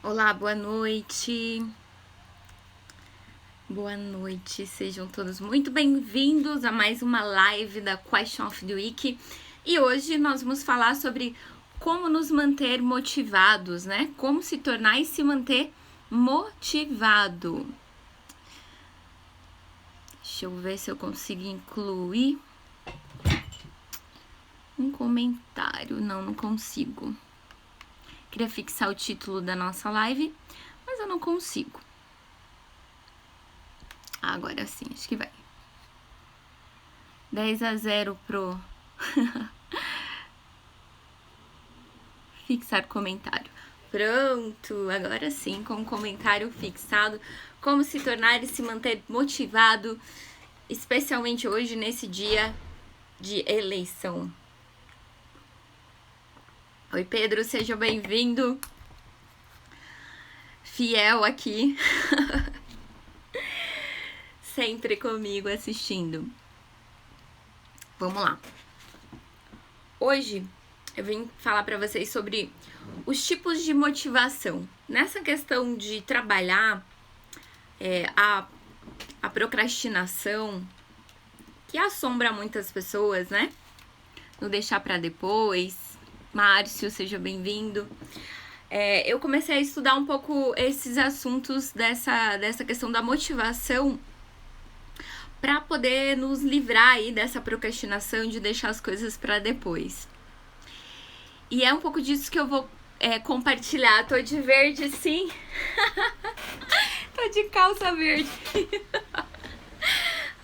Olá, boa noite. Boa noite, sejam todos muito bem-vindos a mais uma live da Question of the Week. E hoje nós vamos falar sobre como nos manter motivados, né? Como se tornar e se manter motivado. Deixa eu ver se eu consigo incluir um comentário. Não consigo. Queria fixar o título da nossa live, mas eu não consigo. Agora sim, acho que vai. 10-0 pro fixar comentário. Pronto, agora sim, com o comentário fixado. Como se tornar e se manter motivado, especialmente hoje, nesse dia de eleição. Oi, Pedro, seja bem-vindo. Fiel aqui. Sempre comigo assistindo. Vamos lá. Hoje eu vim falar para vocês sobre os tipos de motivação. Nessa questão de trabalhar a procrastinação, que assombra muitas pessoas, né? Não deixar para depois. Márcio, seja bem-vindo. Eu comecei a estudar um pouco esses assuntos dessa questão da motivação para poder nos livrar aí dessa procrastinação de deixar as coisas para depois. E é um pouco disso que eu vou compartilhar. Tô de verde, sim. Tô de calça verde.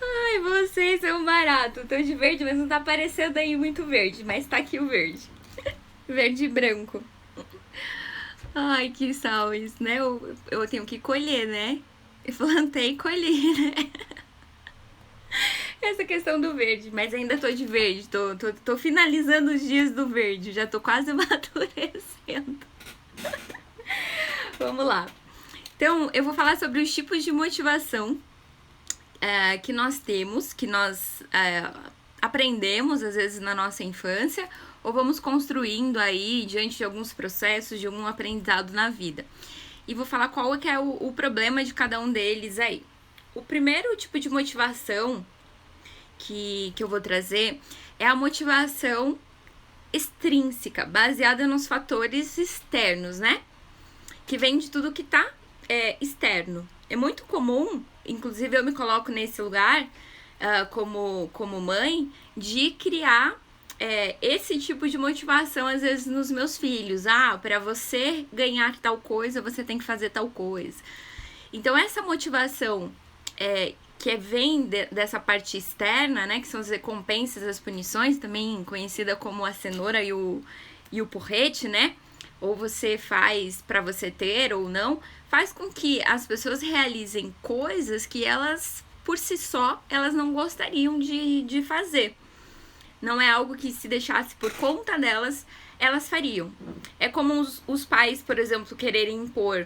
Ai, vocês são barato. Tô de verde, mas não tá aparecendo aí muito verde. Mas tá aqui o verde. Verde e branco. Ai, que sal isso, né? Eu tenho que colher, né? Eu plantei e colhi, né? Essa questão do verde, mas ainda tô de verde, tô finalizando os dias do verde, já tô quase amadurecendo. Vamos lá. Então, eu vou falar sobre os tipos de motivação que nós temos, que nós aprendemos, às vezes, na nossa infância, ou vamos construindo aí, diante de alguns processos, de algum aprendizado na vida. E vou falar qual que é o problema de cada um deles aí. O primeiro tipo de motivação que eu vou trazer é a motivação extrínseca, baseada nos fatores externos, né? Que vem de tudo que tá externo. É muito comum, inclusive eu me coloco nesse lugar como mãe, de criar esse tipo de motivação, às vezes, nos meus filhos. Para você ganhar tal coisa, você tem que fazer tal coisa. Então, essa motivação que vem dessa parte externa, né, que são as recompensas, as punições, também conhecida como a cenoura e o porrete, né, ou você faz para você ter ou não, faz com que as pessoas realizem coisas que elas, por si só, elas não gostariam de fazer. Não é algo que, se deixasse por conta delas, elas fariam. É como os pais, por exemplo, quererem impor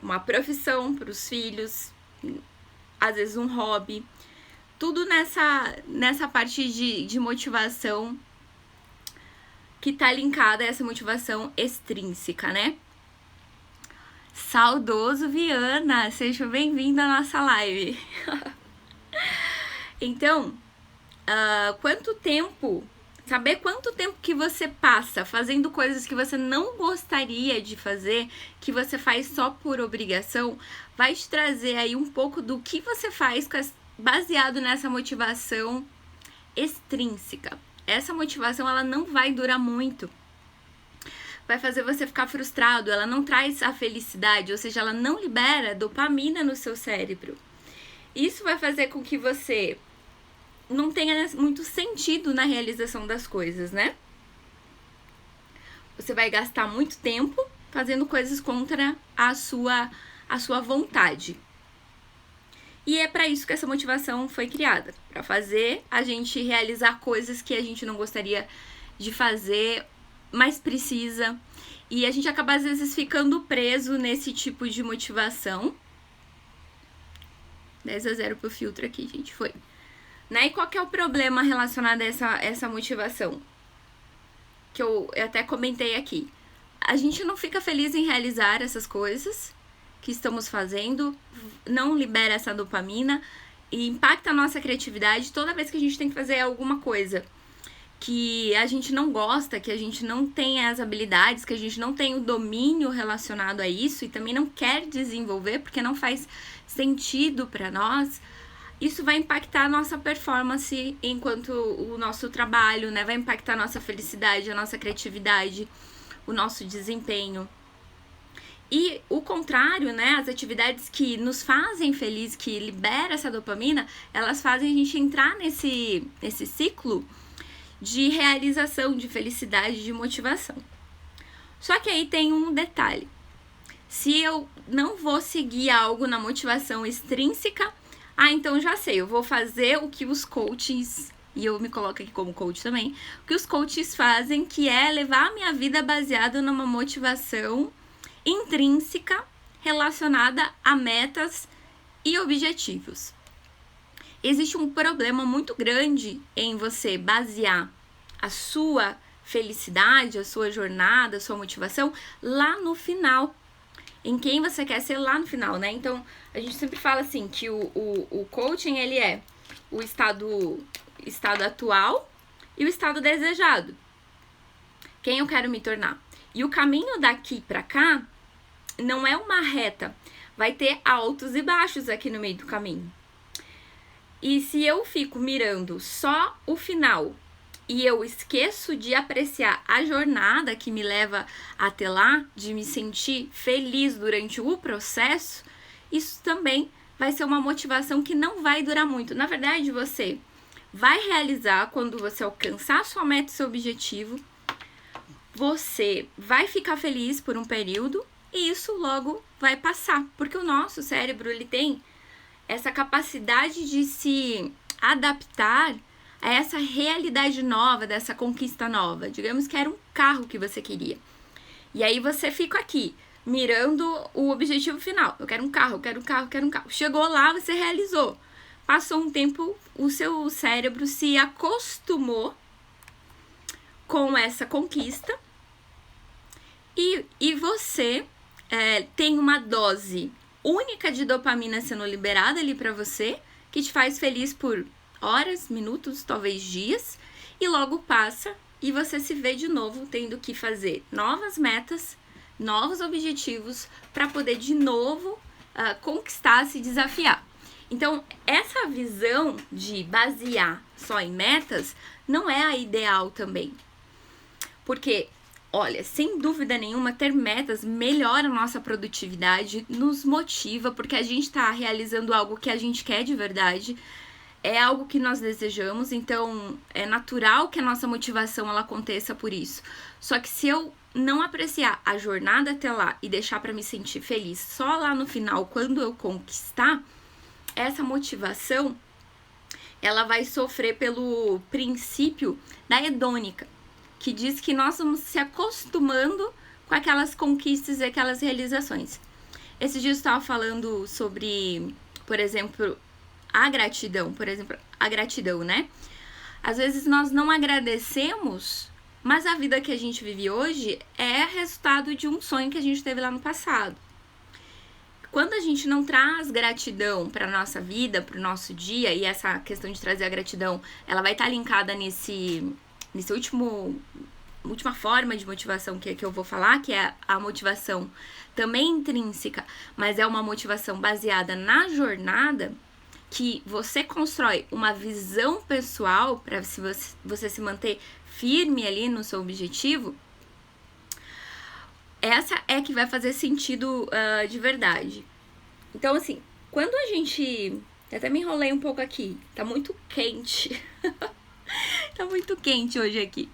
uma profissão para os filhos, às vezes um hobby, tudo nessa parte de motivação que tá linkada a essa motivação extrínseca, né? Saudoso Viana, seja bem-vindo à nossa live. Então, saber quanto tempo que você passa fazendo coisas que você não gostaria de fazer, que você faz só por obrigação, vai te trazer aí um pouco do que você faz baseado nessa motivação extrínseca. Essa motivação, ela não vai durar muito. Vai fazer você ficar frustrado, ela não traz a felicidade, ou seja, ela não libera dopamina no seu cérebro. Isso vai fazer com que você não tenha muito sentido na realização das coisas, né? Você vai gastar muito tempo fazendo coisas contra a sua vontade. E é para isso que essa motivação foi criada, para fazer a gente realizar coisas que a gente não gostaria de fazer, mas precisa. E a gente acaba, às vezes, ficando preso nesse tipo de motivação. 10-0 pro filtro aqui, gente, foi. Né? E qual que é o problema relacionado a essa motivação? Que eu até comentei aqui. a gente não fica feliz em realizar essas coisas que estamos fazendo, não libera essa dopamina e impacta a nossa criatividade toda vez que a gente tem que fazer alguma coisa que a gente não gosta, que a gente não tem as habilidades, que a gente não tem o domínio relacionado a isso e também não quer desenvolver porque não faz sentido para nós. Isso vai impactar a nossa performance enquanto o nosso trabalho, né? Vai impactar a nossa felicidade, a nossa criatividade, o nosso desempenho. E o contrário, né? As atividades que nos fazem feliz, que liberam essa dopamina, elas fazem a gente entrar nesse ciclo de realização, de felicidade, de motivação. Só que aí tem um detalhe. Se eu não vou seguir algo na motivação extrínseca, então já sei, eu vou fazer o que os coaches, e eu me coloco aqui como coach também, o que os coaches fazem, que é levar a minha vida baseada numa motivação intrínseca relacionada a metas e objetivos. Existe um problema muito grande em você basear a sua felicidade, a sua jornada, a sua motivação lá no final. Em quem você quer ser lá no final, né? Então, a gente sempre fala assim, que o coaching, ele é o estado atual e o estado desejado. Quem eu quero me tornar. E o caminho daqui pra cá não é uma reta. Vai ter altos e baixos aqui no meio do caminho. E se eu fico mirando só o final e eu esqueço de apreciar a jornada que me leva até lá, de me sentir feliz durante o processo, isso também vai ser uma motivação que não vai durar muito. Na verdade, você vai realizar quando você alcançar sua meta e seu objetivo, você vai ficar feliz por um período e isso logo vai passar, porque o nosso cérebro, ele tem essa capacidade de se adaptar a essa realidade nova, dessa conquista nova. Digamos que era um carro que você queria. E aí você fica aqui, mirando o objetivo final. Eu quero um carro, eu quero um carro, eu quero um carro. Chegou lá, você realizou. Passou um tempo, o seu cérebro se acostumou com essa conquista e você tem uma dose única de dopamina sendo liberada ali pra você, que te faz feliz por horas, minutos, talvez dias, e logo passa e você se vê de novo tendo que fazer novas metas, novos objetivos para poder de novo conquistar, se desafiar. Então, essa visão de basear só em metas não é a ideal também. Porque, olha, sem dúvida nenhuma, ter metas melhora a nossa produtividade, nos motiva, porque a gente está realizando algo que a gente quer de verdade, é algo que nós desejamos, então é natural que a nossa motivação ela aconteça por isso. Só que se eu não apreciar a jornada até lá e deixar para me sentir feliz só lá no final, quando eu conquistar, essa motivação ela vai sofrer pelo princípio da hedônica, que diz que nós vamos se acostumando com aquelas conquistas e aquelas realizações. Esses dias eu estava falando sobre, por exemplo, a gratidão, né? Às vezes nós não agradecemos, mas a vida que a gente vive hoje é resultado de um sonho que a gente teve lá no passado. Quando a gente não traz gratidão para nossa vida, para o nosso dia, e essa questão de trazer a gratidão, ela vai estar linkada nesse última forma de motivação que eu vou falar, que é a motivação também intrínseca, mas é uma motivação baseada na jornada, que você constrói uma visão pessoal para você se manter firme ali no seu objetivo. Essa é que vai fazer sentido de verdade. Então, assim, quando a gente... Eu até me enrolei um pouco aqui. Tá muito quente. Tá muito quente hoje aqui.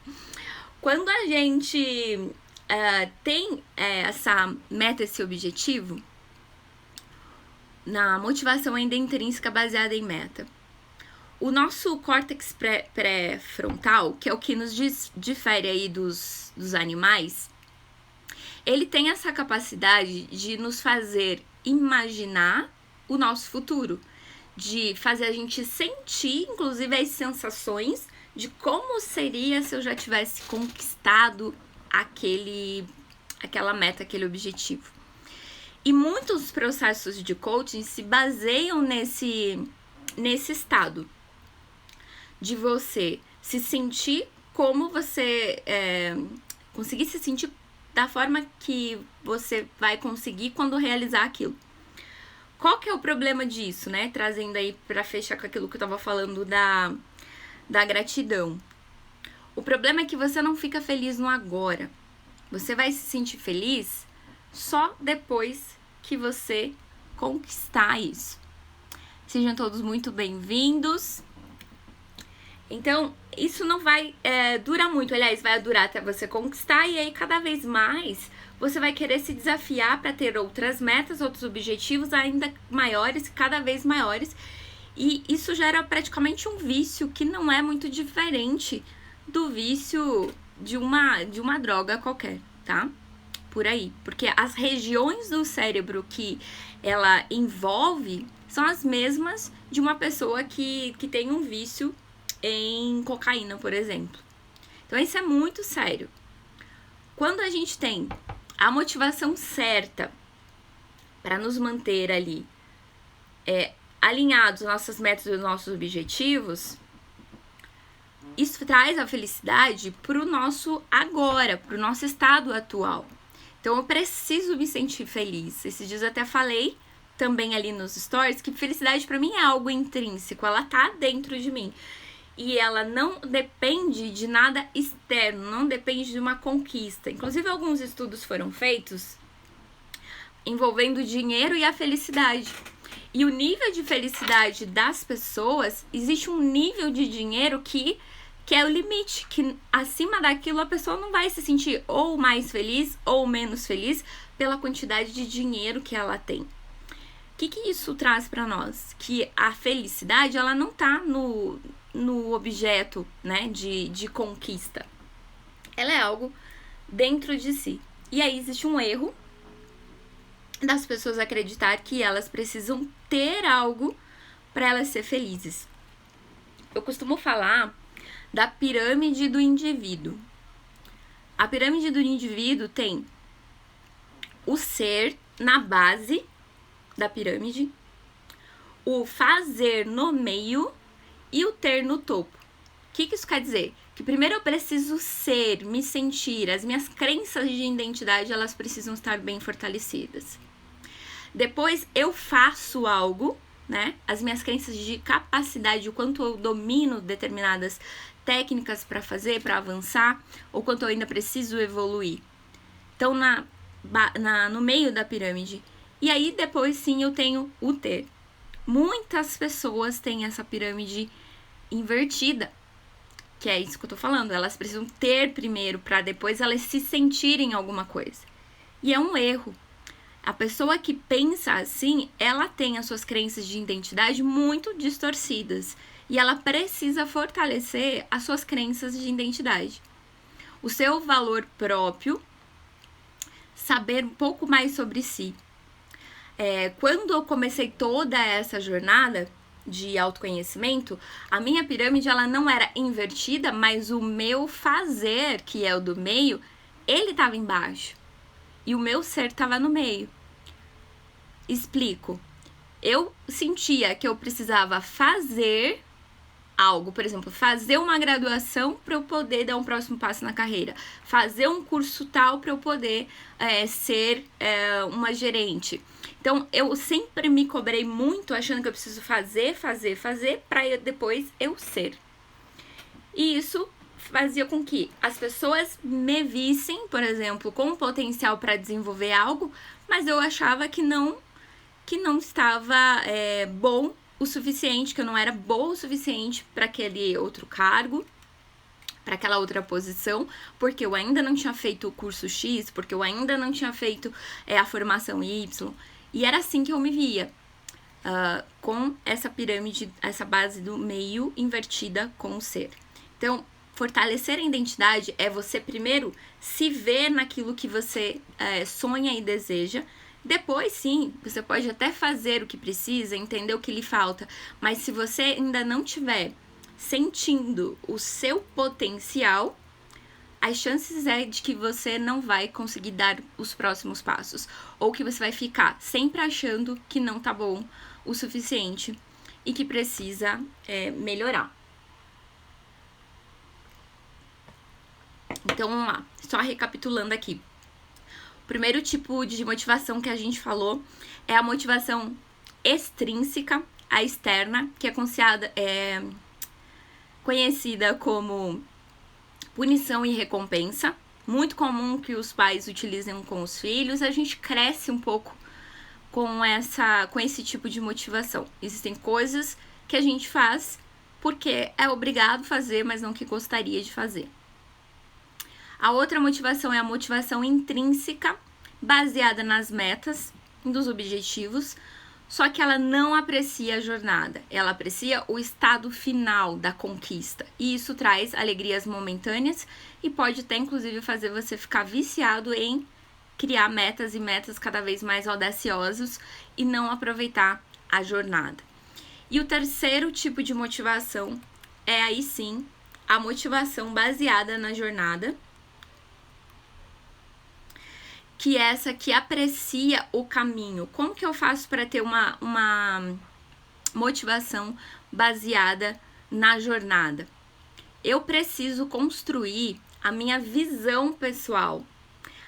Quando a gente tem essa meta, esse objetivo, na motivação ainda intrínseca baseada em meta, o nosso córtex pré-frontal, que é o que nos difere aí dos animais, ele tem essa capacidade de nos fazer imaginar o nosso futuro, de fazer a gente sentir, inclusive, as sensações de como seria se eu já tivesse conquistado aquela meta, aquele objetivo. E muitos processos de coaching se baseiam nesse estado de você se sentir como você conseguir se sentir da forma que você vai conseguir quando realizar aquilo. Qual que é o problema disso, né? Trazendo aí pra fechar com aquilo que eu tava falando da gratidão. O problema é que você não fica feliz no agora. Você vai se sentir feliz só depois que você conquistar isso. Sejam todos muito bem-vindos. Então, isso não vai durar muito. Aliás, vai durar até você conquistar. E aí, cada vez mais, você vai querer se desafiar para ter outras metas, outros objetivos ainda maiores, cada vez maiores. E isso gera praticamente um vício que não é muito diferente do vício de uma droga qualquer, tá? Por aí. Porque as regiões do cérebro que ela envolve são as mesmas de uma pessoa que tem um vício em cocaína, por exemplo. Então, isso é muito sério. Quando a gente tem a motivação certa para nos manter ali alinhados às nossas metas e aos nossos objetivos, isso traz a felicidade pro nosso agora, pro nosso estado atual. Então, eu preciso me sentir feliz. Esses dias eu até falei também ali nos stories que felicidade para mim é algo intrínseco, ela tá dentro de mim. E ela não depende de nada externo, não depende de uma conquista. Inclusive, alguns estudos foram feitos envolvendo o dinheiro e a felicidade. E o nível de felicidade das pessoas, existe um nível de dinheiro que é o limite, que acima daquilo a pessoa não vai se sentir ou mais feliz ou menos feliz pela quantidade de dinheiro que ela tem. O que isso traz para nós? Que a felicidade, ela não tá no objeto, né, de conquista. Ela é algo dentro de si. E aí existe um erro das pessoas acreditar que elas precisam ter algo para elas ser felizes. Eu costumo falar da pirâmide do indivíduo. A pirâmide do indivíduo tem o ser na base da pirâmide, o fazer no meio e o ter no topo. O que isso quer dizer? Que primeiro eu preciso ser, me sentir, as minhas crenças de identidade, elas precisam estar bem fortalecidas. Depois eu faço algo, né? As minhas crenças de capacidade, o quanto eu domino determinadas técnicas para fazer, para avançar, ou quanto eu ainda preciso evoluir. Então, no meio da pirâmide. E aí, depois, sim, eu tenho o ter. Muitas pessoas têm essa pirâmide invertida, que é isso que eu tô falando. Elas precisam ter primeiro, para depois elas se sentirem alguma coisa. E é um erro. A pessoa que pensa assim, ela tem as suas crenças de identidade muito distorcidas. E ela precisa fortalecer as suas crenças de identidade. O seu valor próprio, saber um pouco mais sobre si. Quando eu comecei toda essa jornada de autoconhecimento, a minha pirâmide ela não era invertida, mas o meu fazer, que é o do meio, ele estava embaixo. E o meu ser estava no meio. Explico. Eu sentia que eu precisava fazer algo, por exemplo, fazer uma graduação para eu poder dar um próximo passo na carreira, fazer um curso tal para eu poder ser uma gerente. Então, eu sempre me cobrei muito achando que eu preciso fazer para depois eu ser. E isso fazia com que as pessoas me vissem, por exemplo, com potencial para desenvolver algo, mas eu achava que não estava bom o suficiente, que eu não era boa o suficiente para aquele outro cargo, para aquela outra posição, porque eu ainda não tinha feito o curso X, porque eu ainda não tinha feito a formação Y. E era assim que eu me via, com essa pirâmide, essa base do meio invertida com o ser. Então, fortalecer a identidade é você primeiro se ver naquilo que você sonha e deseja. Depois, sim, você pode até fazer o que precisa, entender o que lhe falta, mas se você ainda não estiver sentindo o seu potencial, as chances é de que você não vai conseguir dar os próximos passos, ou que você vai ficar sempre achando que não tá bom o suficiente e que precisa melhorar. Então vamos lá, só recapitulando aqui. O primeiro tipo de motivação que a gente falou é a motivação extrínseca, a externa, que é conhecida como punição e recompensa. Muito comum que os pais utilizem com os filhos. A gente cresce um pouco com esse tipo de motivação. Existem coisas que a gente faz porque é obrigado a fazer, mas não que gostaria de fazer. A outra motivação é a motivação intrínseca, baseada nas metas, dos objetivos, só que ela não aprecia a jornada, ela aprecia o estado final da conquista. E isso traz alegrias momentâneas e pode até, inclusive, fazer você ficar viciado em criar metas e metas cada vez mais audaciosas e não aproveitar a jornada. E o terceiro tipo de motivação é, aí sim, a motivação baseada na jornada, que é essa que aprecia o caminho. Como que eu faço para ter uma motivação baseada na jornada? Eu preciso construir a minha visão pessoal,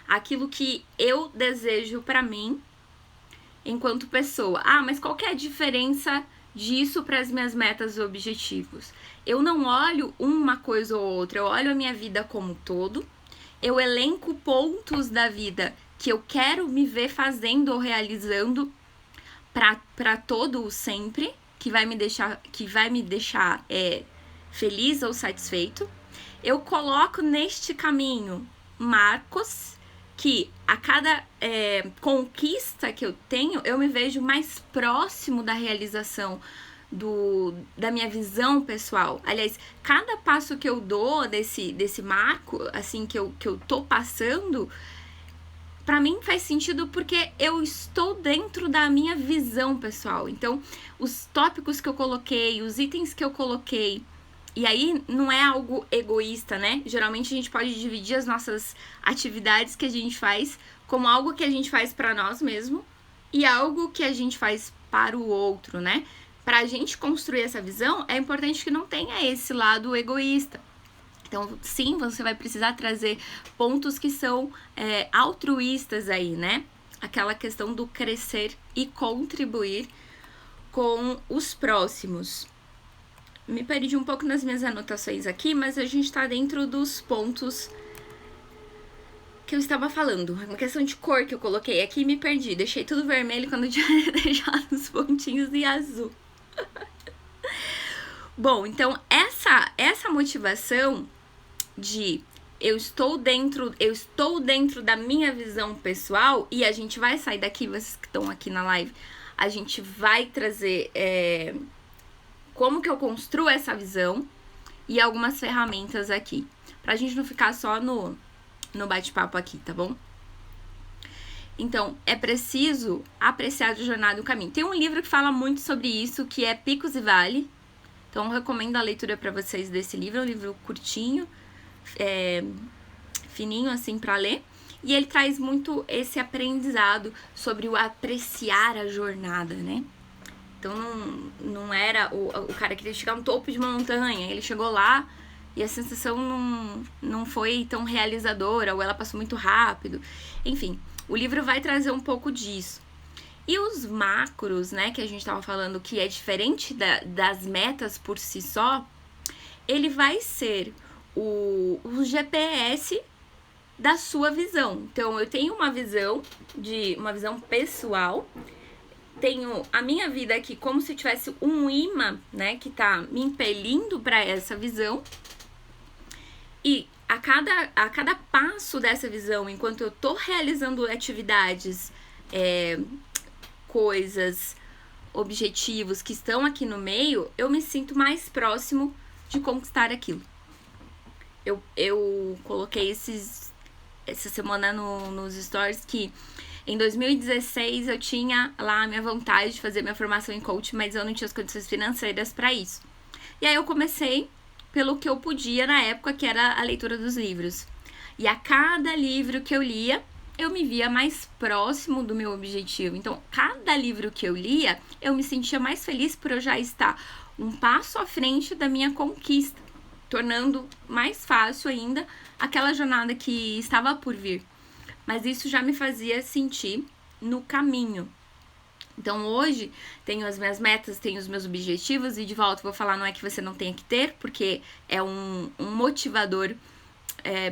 aquilo que eu desejo para mim enquanto pessoa. Mas qual que é a diferença disso para as minhas metas e objetivos? Eu não olho uma coisa ou outra, eu olho a minha vida como um todo. Eu elenco pontos da vida que eu quero me ver fazendo ou realizando para todo o sempre, que vai me deixar feliz ou satisfeito. Eu coloco neste caminho marcos que a cada conquista que eu tenho, eu me vejo mais próximo da realização da minha visão pessoal. Aliás, cada passo que eu dou desse marco, assim, que eu tô passando, pra mim faz sentido porque eu estou dentro da minha visão pessoal. Então, os tópicos que eu coloquei, os itens que eu coloquei, e aí não é algo egoísta, né? Geralmente a gente pode dividir as nossas atividades que a gente faz como algo que a gente faz pra nós mesmos e algo que a gente faz para o outro, né? Pra gente construir essa visão, é importante que não tenha esse lado egoísta. Então, sim, você vai precisar trazer pontos que são altruístas aí, né? Aquela questão do crescer e contribuir com os próximos. Me perdi um pouco nas minhas anotações aqui, mas a gente tá dentro dos pontos que eu estava falando. Uma questão de cor que eu coloquei aqui e me perdi. Deixei tudo vermelho quando eu tinha deixado os pontinhos em azul. Bom, então essa motivação de eu estou dentro da minha visão pessoal, e a gente vai sair daqui, vocês que estão aqui na live, a gente vai trazer como que eu construo essa visão e algumas ferramentas aqui, pra gente não ficar só no bate-papo aqui, tá bom? Então, é preciso apreciar a jornada e o caminho. Tem um livro que fala muito sobre isso, que é Picos e Vale. Então, eu recomendo a leitura para vocês desse livro. É um livro curtinho, fininho, assim, para ler. E ele traz muito esse aprendizado sobre o apreciar a jornada, né? Então, não era o cara que queria chegar no topo de uma montanha. Ele chegou lá e a sensação não foi tão realizadora, ou ela passou muito rápido. Enfim, o livro vai trazer um pouco disso. E os macros, né, que a gente tava falando que é diferente das metas por si só, ele vai ser o GPS da sua visão. Então, eu tenho uma visão pessoal, tenho a minha vida aqui como se tivesse um imã, né, que tá me impelindo para essa visão. E a cada passo dessa visão, enquanto eu tô realizando atividades, coisas, objetivos que estão aqui no meio, eu me sinto mais próximo de conquistar aquilo. Eu coloquei essa semana nos stories que em 2016 eu tinha lá a minha vontade de fazer minha formação em coach, mas eu não tinha as condições financeiras para isso. E aí eu comecei pelo que eu podia na época, que era a leitura dos livros. E a cada livro que eu lia, eu me via mais próximo do meu objetivo. Então, cada livro que eu lia, eu me sentia mais feliz por eu já estar um passo à frente da minha conquista, tornando mais fácil ainda aquela jornada que estava por vir. Mas isso já me fazia sentir no caminho. Então hoje tenho as minhas metas, tenho os meus objetivos e de volta vou falar, não é que você não tenha que ter, porque é um motivador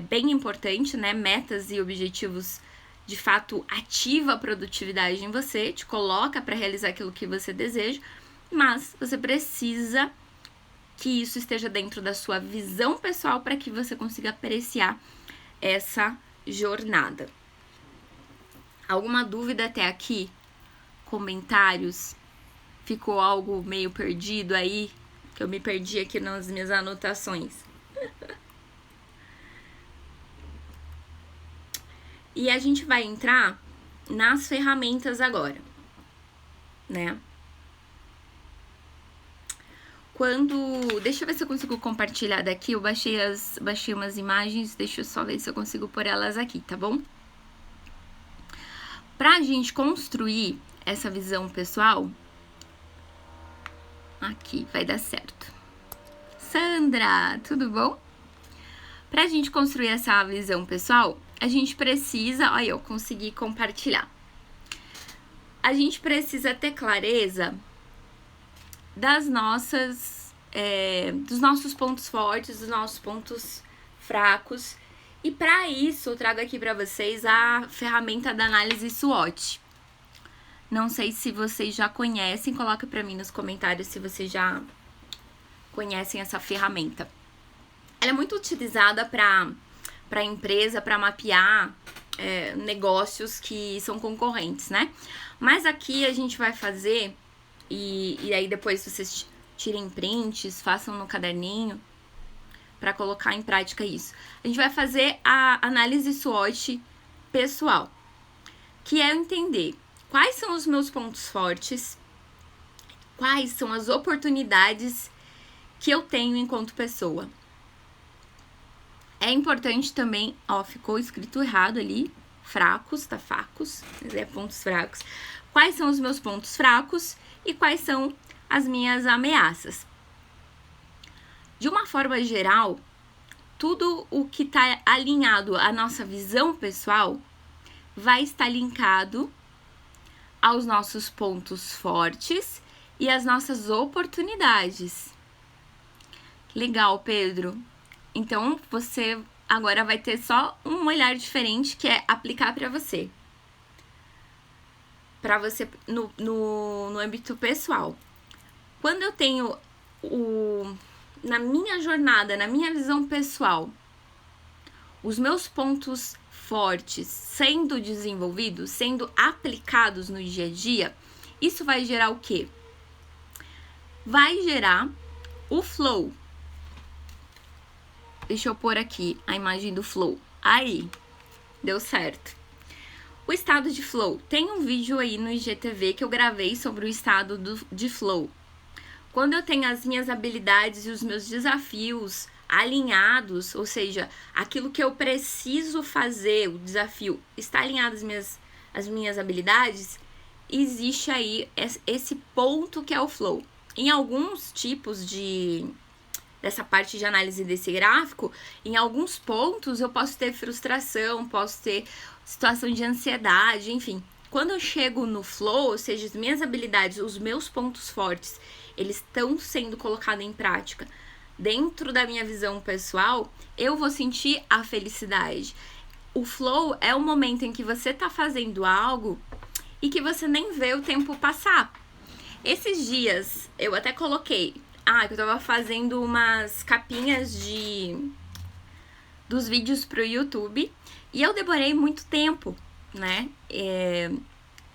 bem importante, né? Metas e objetivos de fato ativa a produtividade em você, te coloca para realizar aquilo que você deseja, mas você precisa que isso esteja dentro da sua visão pessoal para que você consiga apreciar essa jornada. Alguma dúvida até aqui? Comentários? Ficou algo meio perdido aí? Que eu me perdi aqui nas minhas anotações. E a gente vai entrar nas ferramentas agora, né? Deixa eu ver se eu consigo compartilhar daqui. Eu baixei umas imagens, deixa eu só ver se eu consigo pôr elas aqui, tá bom? Pra gente construir essa visão pessoal, aqui vai dar certo. Sandra, tudo bom? Pra gente construir essa visão pessoal, a gente precisa, olha, eu consegui compartilhar. A gente precisa ter clareza dos nossos pontos fortes, dos nossos pontos fracos. E para isso, eu trago aqui para vocês a ferramenta da análise SWOT. Não sei se vocês já conhecem, coloca para mim nos comentários se vocês já conhecem essa ferramenta. Ela é muito utilizada para empresa, para mapear negócios que são concorrentes, né? Mas aqui a gente vai fazer, e aí depois vocês tirem prints, façam no caderninho, para colocar em prática isso. A gente vai fazer a análise SWOT pessoal, que é entender quais são os meus pontos fortes, quais são as oportunidades que eu tenho enquanto pessoa. É importante também, ficou escrito errado ali, fracos, tá? Facos, mas é pontos fracos. Quais são os meus pontos fracos e quais são as minhas ameaças? De uma forma geral, tudo o que está alinhado à nossa visão pessoal vai estar linkado aos nossos pontos fortes e às nossas oportunidades. Legal, Pedro. Então, você agora vai ter só um olhar diferente, que é aplicar para você. Para você no âmbito pessoal. Quando eu tenho na minha jornada, na minha visão pessoal, os meus pontos fortes sendo desenvolvidos, sendo aplicados no dia a dia, isso vai gerar o quê? Vai gerar o flow. Deixa eu pôr aqui a imagem do flow. Aí, deu certo. O estado de flow. Tem um vídeo aí no IGTV que eu gravei sobre o estado de flow. Quando eu tenho as minhas habilidades e os meus desafios alinhados, ou seja, aquilo que eu preciso fazer, o desafio, está alinhado às minhas habilidades, existe aí esse ponto que é o flow. Em alguns tipos dessa parte de análise desse gráfico, em alguns pontos eu posso ter frustração, posso ter situação de ansiedade, enfim. Quando eu chego no flow, ou seja, as minhas habilidades, os meus pontos fortes, eles estão sendo colocados em prática dentro da minha visão pessoal, eu vou sentir a felicidade. O flow é o momento em que você tá fazendo algo e que você nem vê o tempo passar. Esses dias, eu até coloquei, que eu tava fazendo umas capinhas dos vídeos pro YouTube e eu demorei muito tempo, né?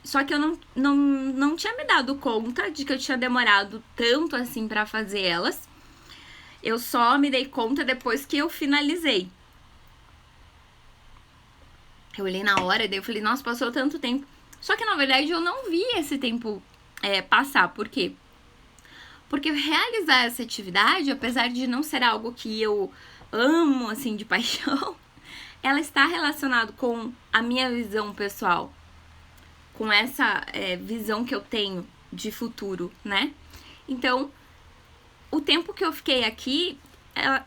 Só que eu não tinha me dado conta de que eu tinha demorado tanto assim pra fazer elas. Eu só me dei conta depois que eu finalizei. Eu olhei na hora e daí eu falei, nossa, passou tanto tempo. Só que na verdade eu não vi esse tempo passar. Por quê? Porque realizar essa atividade, apesar de não ser algo que eu amo, assim, de paixão, ela está relacionada com a minha visão pessoal, com essa visão que eu tenho de futuro, né? Então, o tempo que eu fiquei aqui,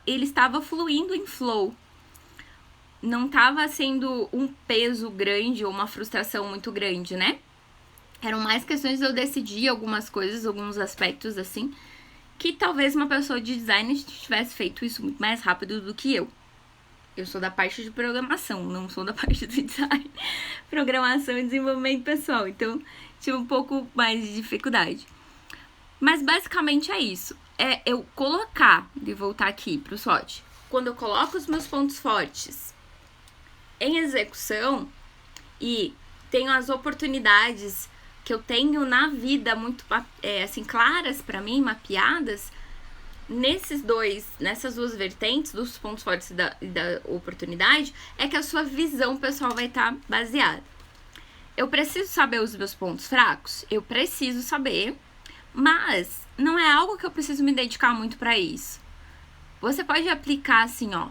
ele estava fluindo em flow. Não estava sendo um peso grande ou uma frustração muito grande, né? Eram mais questões de eu decidir algumas coisas, alguns aspectos assim, que talvez uma pessoa de design tivesse feito isso muito mais rápido do que eu. Eu sou da parte de programação, não sou da parte do design. Programação e desenvolvimento pessoal, então tive um pouco mais de dificuldade. Mas basicamente é isso. É eu colocar, de voltar aqui pro SWOT, quando eu coloco os meus pontos fortes em execução e tenho as oportunidades que eu tenho na vida muito assim claras para mim, mapeadas, nessas duas vertentes, dos pontos fortes e da oportunidade, é que a sua visão pessoal vai estar baseada. Eu preciso saber os meus pontos fracos? Eu preciso saber, mas não é algo que eu preciso me dedicar muito para isso. Você pode aplicar assim, ó,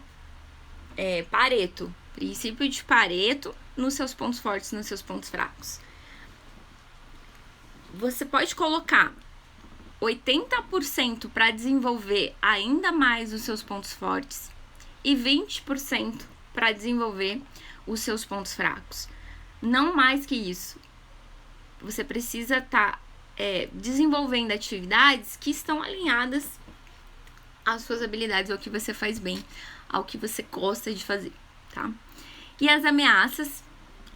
Pareto, princípio de Pareto nos seus pontos fortes, nos seus pontos fracos. Você pode colocar 80% para desenvolver ainda mais os seus pontos fortes e 20% para desenvolver os seus pontos fracos. Não mais que isso. Você precisa estar desenvolvendo atividades que estão alinhadas às suas habilidades, ao que você faz bem, ao que você gosta de fazer, tá? E as ameaças,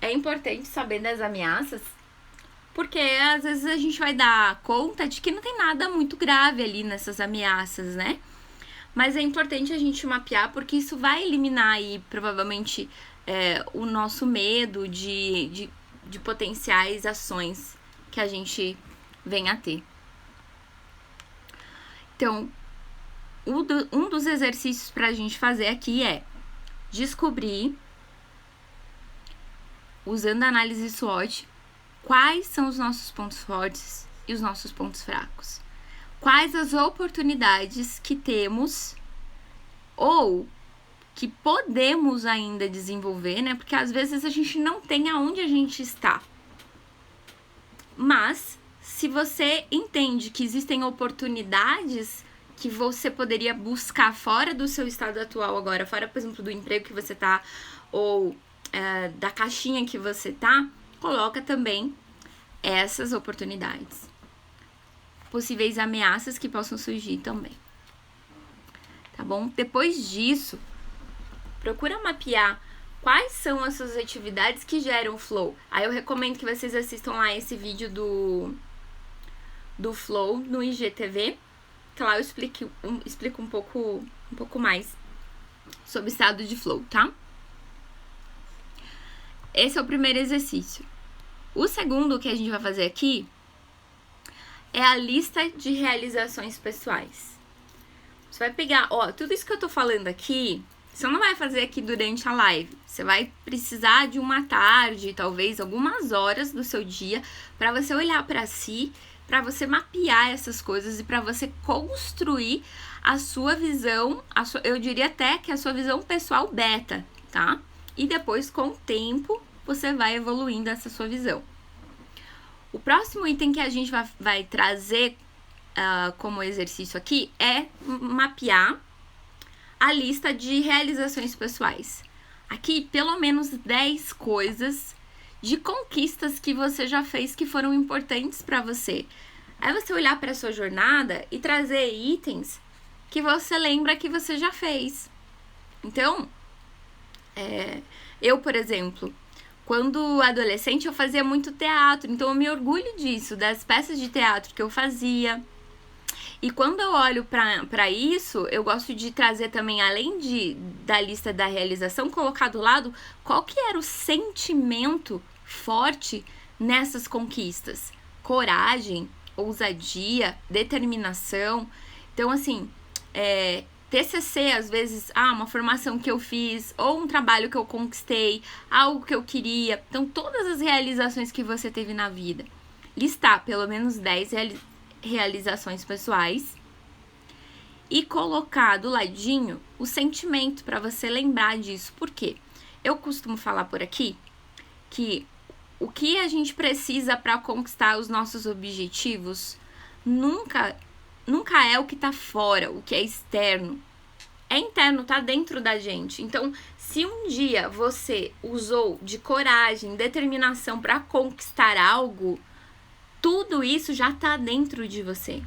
é importante saber das ameaças, porque às vezes a gente vai dar conta de que não tem nada muito grave ali nessas ameaças, né? Mas é importante a gente mapear, porque isso vai eliminar aí, provavelmente, o nosso medo de potenciais ações que a gente venha a ter. Então, um dos exercícios pra gente fazer aqui é descobrir, usando a análise SWOT, quais são os nossos pontos fortes e os nossos pontos fracos. Quais as oportunidades que temos ou que podemos ainda desenvolver, né? Porque às vezes a gente não tem aonde a gente está. Mas, se você entende que existem oportunidades que você poderia buscar fora do seu estado atual agora, fora, por exemplo, do emprego que você tá, ou da caixinha que você tá, coloca também essas oportunidades. Possíveis ameaças que possam surgir também. Tá bom? Depois disso, procura mapear quais são as suas atividades que geram flow. Aí eu recomendo que vocês assistam lá esse vídeo do flow no IGTV, que lá eu explico um pouco mais sobre o estado de flow, tá? Esse é o primeiro exercício. O segundo que a gente vai fazer aqui é a lista de realizações pessoais. Você vai pegar, tudo isso que eu tô falando aqui, você não vai fazer aqui durante a live. Você vai precisar de uma tarde, talvez algumas horas do seu dia, para você olhar para si, para você mapear essas coisas e para você construir a sua visão, eu diria até que a sua visão pessoal beta, tá? E depois, com o tempo, você vai evoluindo essa sua visão. O próximo item que a gente vai trazer como exercício aqui é mapear a lista de realizações pessoais. Aqui, pelo menos 10 coisas de conquistas que você já fez que foram importantes para você. Aí você olhar para a sua jornada e trazer itens que você lembra que você já fez. Então, eu, por exemplo, quando adolescente eu fazia muito teatro, então eu me orgulho disso, das peças de teatro que eu fazia. E quando eu olho para isso, eu gosto de trazer também, além da lista da realização, colocar do lado qual que era o sentimento forte nessas conquistas. Coragem, ousadia, determinação. Então, assim, TCC, às vezes, uma formação que eu fiz, ou um trabalho que eu conquistei, algo que eu queria. Então, todas as realizações que você teve na vida. Listar pelo menos 10 realizações pessoais e colocar do ladinho o sentimento para você lembrar disso. Por quê? Eu costumo falar por aqui que o que a gente precisa para conquistar os nossos objetivos nunca é o que tá fora, o que é externo. É interno, tá dentro da gente. Então, se um dia você usou de coragem, determinação para conquistar algo, tudo isso já tá dentro de você.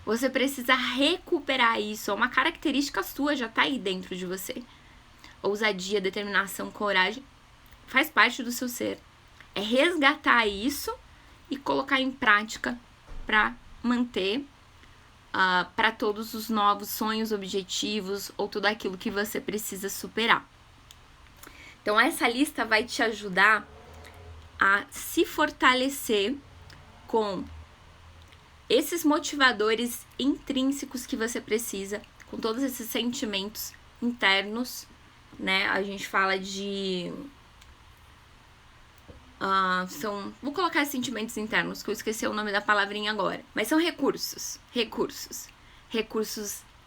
Você precisa recuperar isso. É uma característica sua, já tá aí dentro de você. Ousadia, determinação, coragem faz parte do seu ser. É resgatar isso e colocar em prática para manter para todos os novos sonhos, objetivos ou tudo aquilo que você precisa superar. Então, essa lista vai te ajudar a se fortalecer com esses motivadores intrínsecos que você precisa, com todos esses sentimentos internos, né? A gente fala de... vou colocar sentimentos internos, que eu esqueci o nome da palavrinha agora. Mas são recursos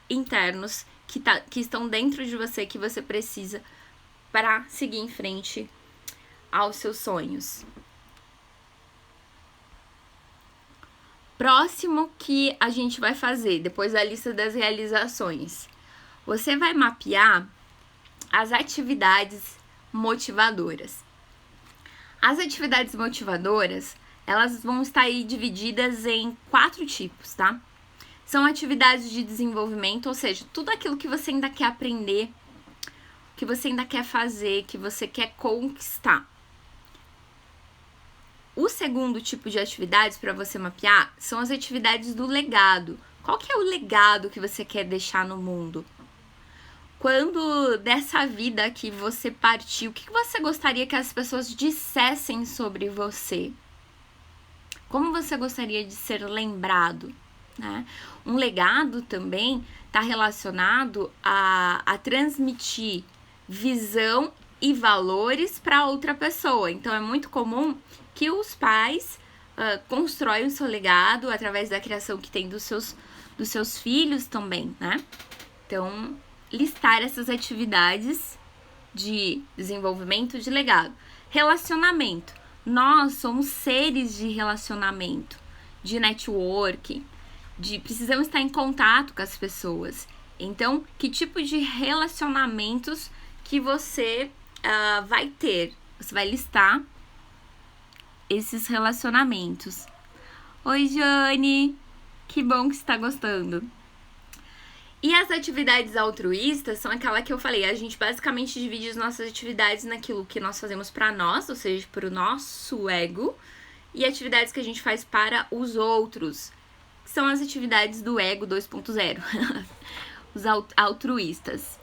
internos que estão dentro de você, que você precisa para seguir em frente aos seus sonhos. Próximo que a gente vai fazer, depois da lista das realizações, você vai mapear as atividades motivadoras. As atividades motivadoras, elas vão estar aí divididas em 4 tipos, tá? São atividades de desenvolvimento, ou seja, tudo aquilo que você ainda quer aprender, que você ainda quer fazer, que você quer conquistar. O segundo tipo de atividades para você mapear são as atividades do legado. Qual que é o legado que você quer deixar no mundo? Quando dessa vida que você partiu, o que você gostaria que as pessoas dissessem sobre você? Como você gostaria de ser lembrado? Né? Um legado também está relacionado a transmitir visão e valores para outra pessoa. Então, é muito comum que os pais constroem o seu legado através da criação que tem dos seus filhos também, né? Então, listar essas atividades de desenvolvimento de legado. Relacionamento. Nós somos seres de relacionamento, de networking, precisamos estar em contato com as pessoas. Então, que tipo de relacionamentos que você vai ter? Você vai listar esses relacionamentos. Oi, Jane! Que bom que você está gostando. E as atividades altruístas são aquela que eu falei, a gente basicamente divide as nossas atividades naquilo que nós fazemos para nós, ou seja, para o nosso ego, e atividades que a gente faz para os outros, que são as atividades do ego 2.0, os altruístas.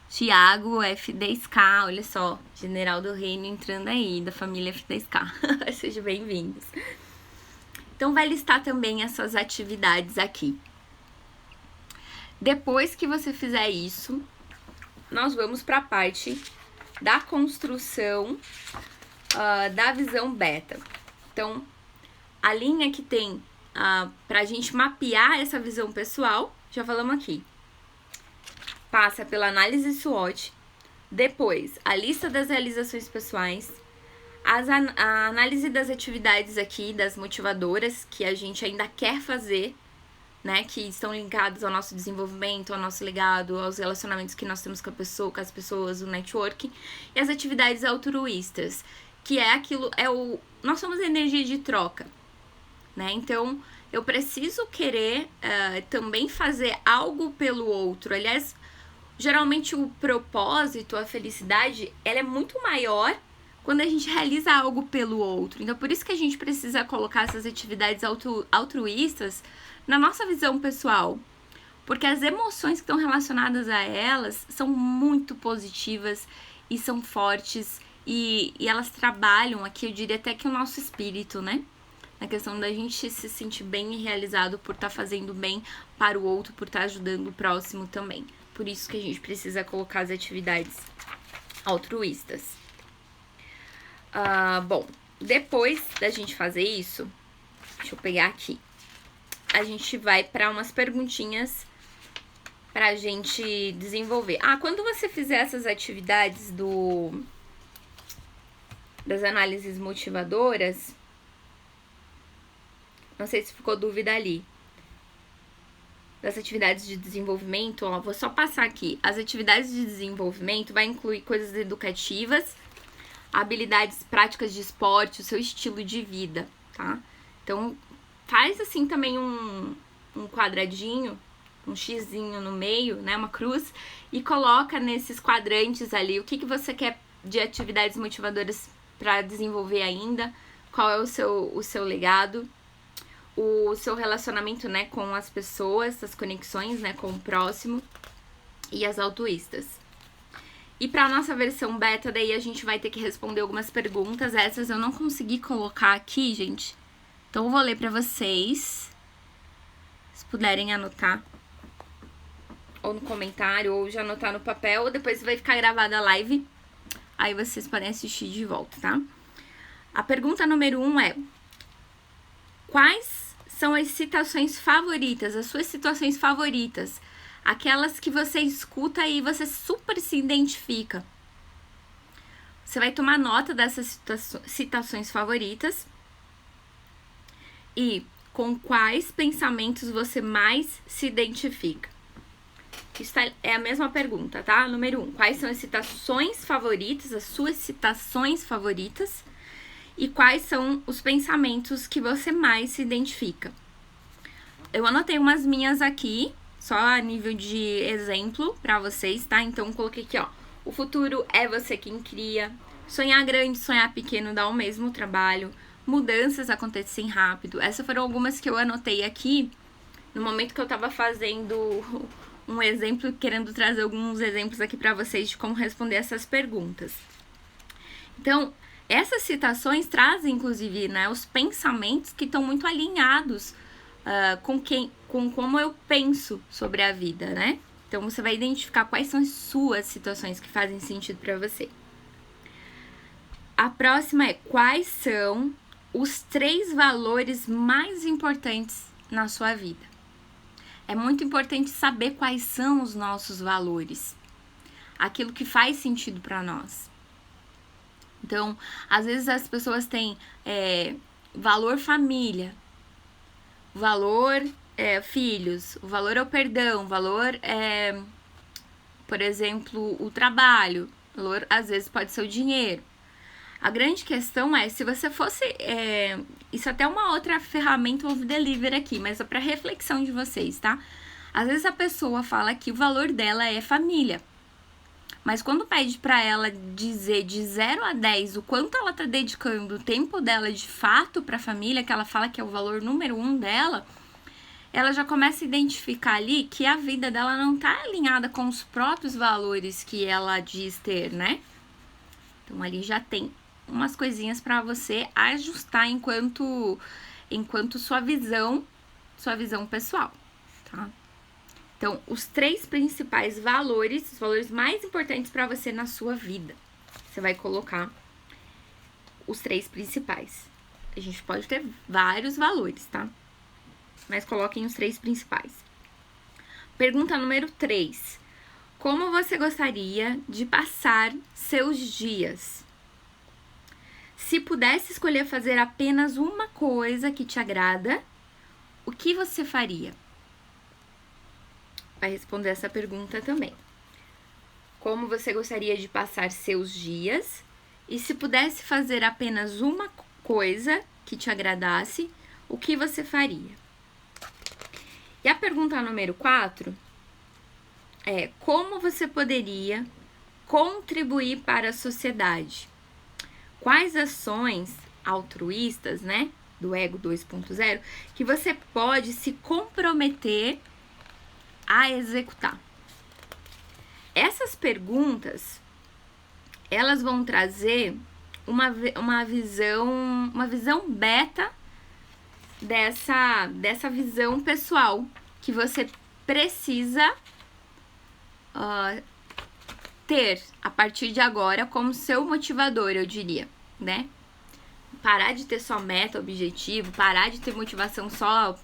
Tiago FDSK, olha só, General do Reino entrando aí, da família FDSK, sejam bem-vindos. Então vai listar também essas atividades aqui. Depois que você fizer isso, nós vamos para a parte da construção da visão beta. Então, a linha que tem para a gente mapear essa visão pessoal, já falamos aqui. Passa pela análise SWOT, depois a lista das realizações pessoais, a análise das atividades aqui, das motivadoras que a gente ainda quer fazer, né, que estão ligados ao nosso desenvolvimento, ao nosso legado, aos relacionamentos que nós temos com as pessoas, o networking, e as atividades altruístas, que é aquilo, nós somos energia de troca, né, então eu preciso querer também fazer algo pelo outro. Aliás, geralmente o propósito, a felicidade, ela é muito maior quando a gente realiza algo pelo outro. Então, por isso que a gente precisa colocar essas atividades altruístas na nossa visão pessoal, porque as emoções que estão relacionadas a elas são muito positivas e são fortes e elas trabalham aqui, eu diria até que o nosso espírito, né? Na questão da gente se sentir bem e realizado por estar fazendo bem para o outro, por estar ajudando o próximo também. Por isso que a gente precisa colocar as atividades altruístas. Bom, depois da gente fazer isso, deixa eu pegar aqui. A gente vai para umas perguntinhas pra gente desenvolver. Quando você fizer essas atividades das análises motivadoras, não sei se ficou dúvida ali, das atividades de desenvolvimento, vou só passar aqui. As atividades de desenvolvimento vai incluir coisas educativas, habilidades práticas de esporte, o seu estilo de vida, tá? Então, faz assim também um quadradinho, um xizinho no meio, né, uma cruz, e coloca nesses quadrantes ali o que você quer de atividades motivadoras para desenvolver ainda, qual é o seu legado, o seu relacionamento, né, com as pessoas, as conexões, né, com o próximo e as altruístas. E para nossa versão beta, daí a gente vai ter que responder algumas perguntas. Essas eu não consegui colocar aqui, gente. Então eu vou ler para vocês. Se puderem anotar. Ou no comentário, ou já anotar no papel. Ou depois vai ficar gravada a live. Aí vocês podem assistir de volta, tá? A pergunta número 1 é: quais são as citações favoritas, as suas situações favoritas? Aquelas que você escuta e você super se identifica. Você vai tomar nota dessas citações favoritas e com quais pensamentos você mais se identifica. Isso é a mesma pergunta, tá? Número 1. Quais são as citações favoritas, as suas citações favoritas? E quais são os pensamentos que você mais se identifica? Eu anotei umas minhas aqui, só a nível de exemplo pra vocês, tá? Então, coloquei aqui, ó. O futuro é você quem cria. Sonhar grande, sonhar pequeno dá o mesmo trabalho. Mudanças acontecem rápido. Essas foram algumas que eu anotei aqui no momento que eu tava fazendo um exemplo, querendo trazer alguns exemplos aqui pra vocês de como responder essas perguntas. Então, essas citações trazem, inclusive, né, os pensamentos que estão muito alinhados com como eu penso sobre a vida, né? Então, você vai identificar quais são as suas situações que fazem sentido para você. A próxima é: quais são os 3 valores mais importantes na sua vida? É muito importante saber quais são os nossos valores, aquilo que faz sentido para nós. Então, às vezes as pessoas têm valor família, valor filhos, o valor é o perdão, valor por exemplo, o trabalho, valor às vezes pode ser o dinheiro. A grande questão é, se você fosse... isso até é uma outra ferramenta of delivery aqui, mas é para reflexão de vocês, tá? Às vezes a pessoa fala que o valor dela é família, mas quando pede para ela dizer de 0 a 10 o quanto ela tá dedicando o tempo dela de fato pra família, que ela fala que é o valor número 1 dela, ela já começa a identificar ali que a vida dela não tá alinhada com os próprios valores que ela diz ter, né? Então ali já tem umas coisinhas para você ajustar enquanto sua visão pessoal, tá? Então, os 3 principais valores, os valores mais importantes para você na sua vida. Você vai colocar os 3 principais. A gente pode ter vários valores, tá? Mas coloquem os 3 principais. Pergunta número 3. Como você gostaria de passar seus dias? Se pudesse escolher fazer apenas uma coisa que te agrada, o que você faria? Vai responder essa pergunta também. Como você gostaria de passar seus dias? E se pudesse fazer apenas uma coisa que te agradasse, o que você faria? E a pergunta número 4 é: como você poderia contribuir para a sociedade? Quais ações altruístas, né, do Ego 2.0, que você pode se comprometer a executar? Essas perguntas, elas vão trazer uma visão beta dessa visão pessoal que você precisa ter a partir de agora como seu motivador, eu diria, né? Parar de ter só meta, objetivo, parar de ter motivação só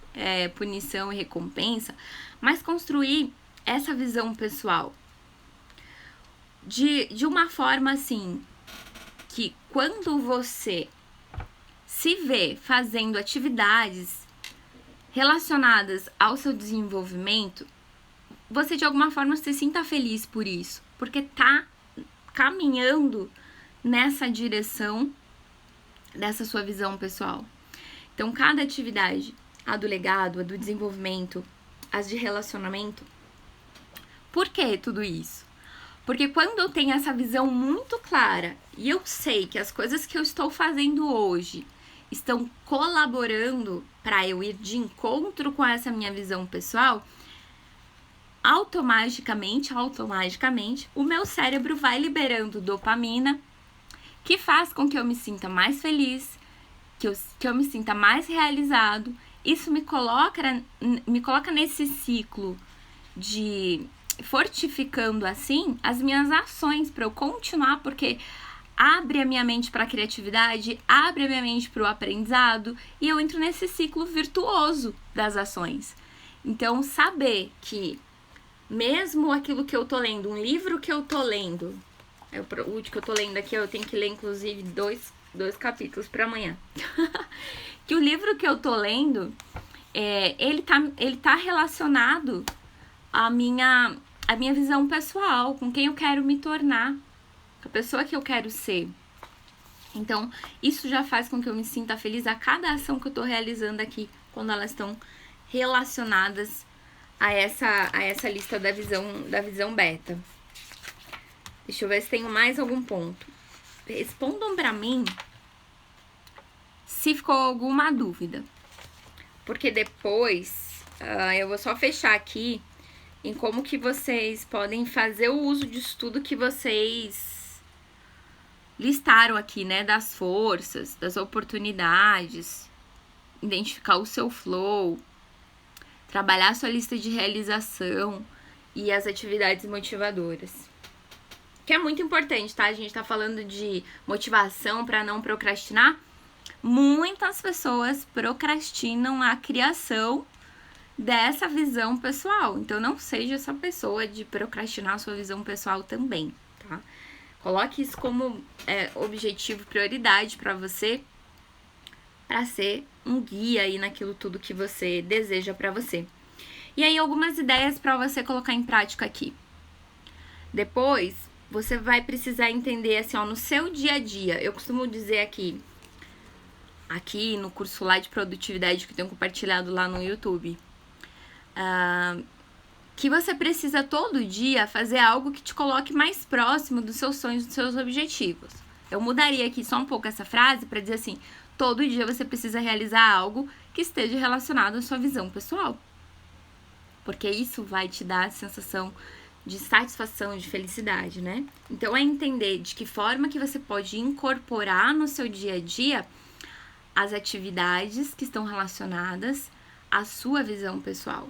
punição e recompensa, mas construir essa visão pessoal? De uma forma assim, que quando você se vê fazendo atividades relacionadas ao seu desenvolvimento, você de alguma forma se sinta feliz por isso, porque tá caminhando nessa direção dessa sua visão pessoal. Então, cada atividade, a do legado, a do desenvolvimento, as de relacionamento, por que tudo isso? Porque quando eu tenho essa visão muito clara e eu sei que as coisas que eu estou fazendo hoje estão colaborando para eu ir de encontro com essa minha visão pessoal, automaticamente, o meu cérebro vai liberando dopamina, que faz com que eu me sinta mais feliz, que eu me sinta mais realizado. Isso me coloca nesse ciclo de fortificando assim as minhas ações para eu continuar, porque abre a minha mente para a criatividade, abre a minha mente para o aprendizado e eu entro nesse ciclo virtuoso das ações. Então, saber que mesmo aquilo que eu tô lendo, um livro que eu tô lendo, o último que eu tô lendo aqui, eu tenho que ler inclusive dois capítulos para amanhã. Que o livro que eu tô lendo, ele tá relacionado à minha visão pessoal, com quem eu quero me tornar, com a pessoa que eu quero ser. Então, isso já faz com que eu me sinta feliz a cada ação que eu tô realizando aqui, quando elas estão relacionadas a essa lista da visão beta. Deixa eu ver se tenho mais algum ponto. Respondam pra mim se ficou alguma dúvida. Porque depois eu vou só fechar aqui em como que vocês podem fazer o uso disso tudo que vocês listaram aqui, né? Das forças, das oportunidades, identificar o seu flow, trabalhar a sua lista de realização e as atividades motivadoras. Que é muito importante, tá? A gente tá falando de motivação para não procrastinar. Muitas pessoas procrastinam a criação dessa visão pessoal. Então, não seja essa pessoa de procrastinar a sua visão pessoal também, tá? Coloque isso como objetivo, prioridade para você, para ser um guia aí naquilo tudo que você deseja para você. E aí, algumas ideias para você colocar em prática aqui. Depois, você vai precisar entender assim, ó, no seu dia a dia. Eu costumo dizer aqui no curso lá de produtividade que eu tenho compartilhado lá no YouTube, que você precisa todo dia fazer algo que te coloque mais próximo dos seus sonhos, dos seus objetivos. Eu mudaria aqui só um pouco essa frase para dizer assim, todo dia você precisa realizar algo que esteja relacionado à sua visão pessoal. Porque isso vai te dar a sensação de satisfação, de felicidade, né? Então, é entender de que forma que você pode incorporar no seu dia a dia as atividades que estão relacionadas à sua visão pessoal.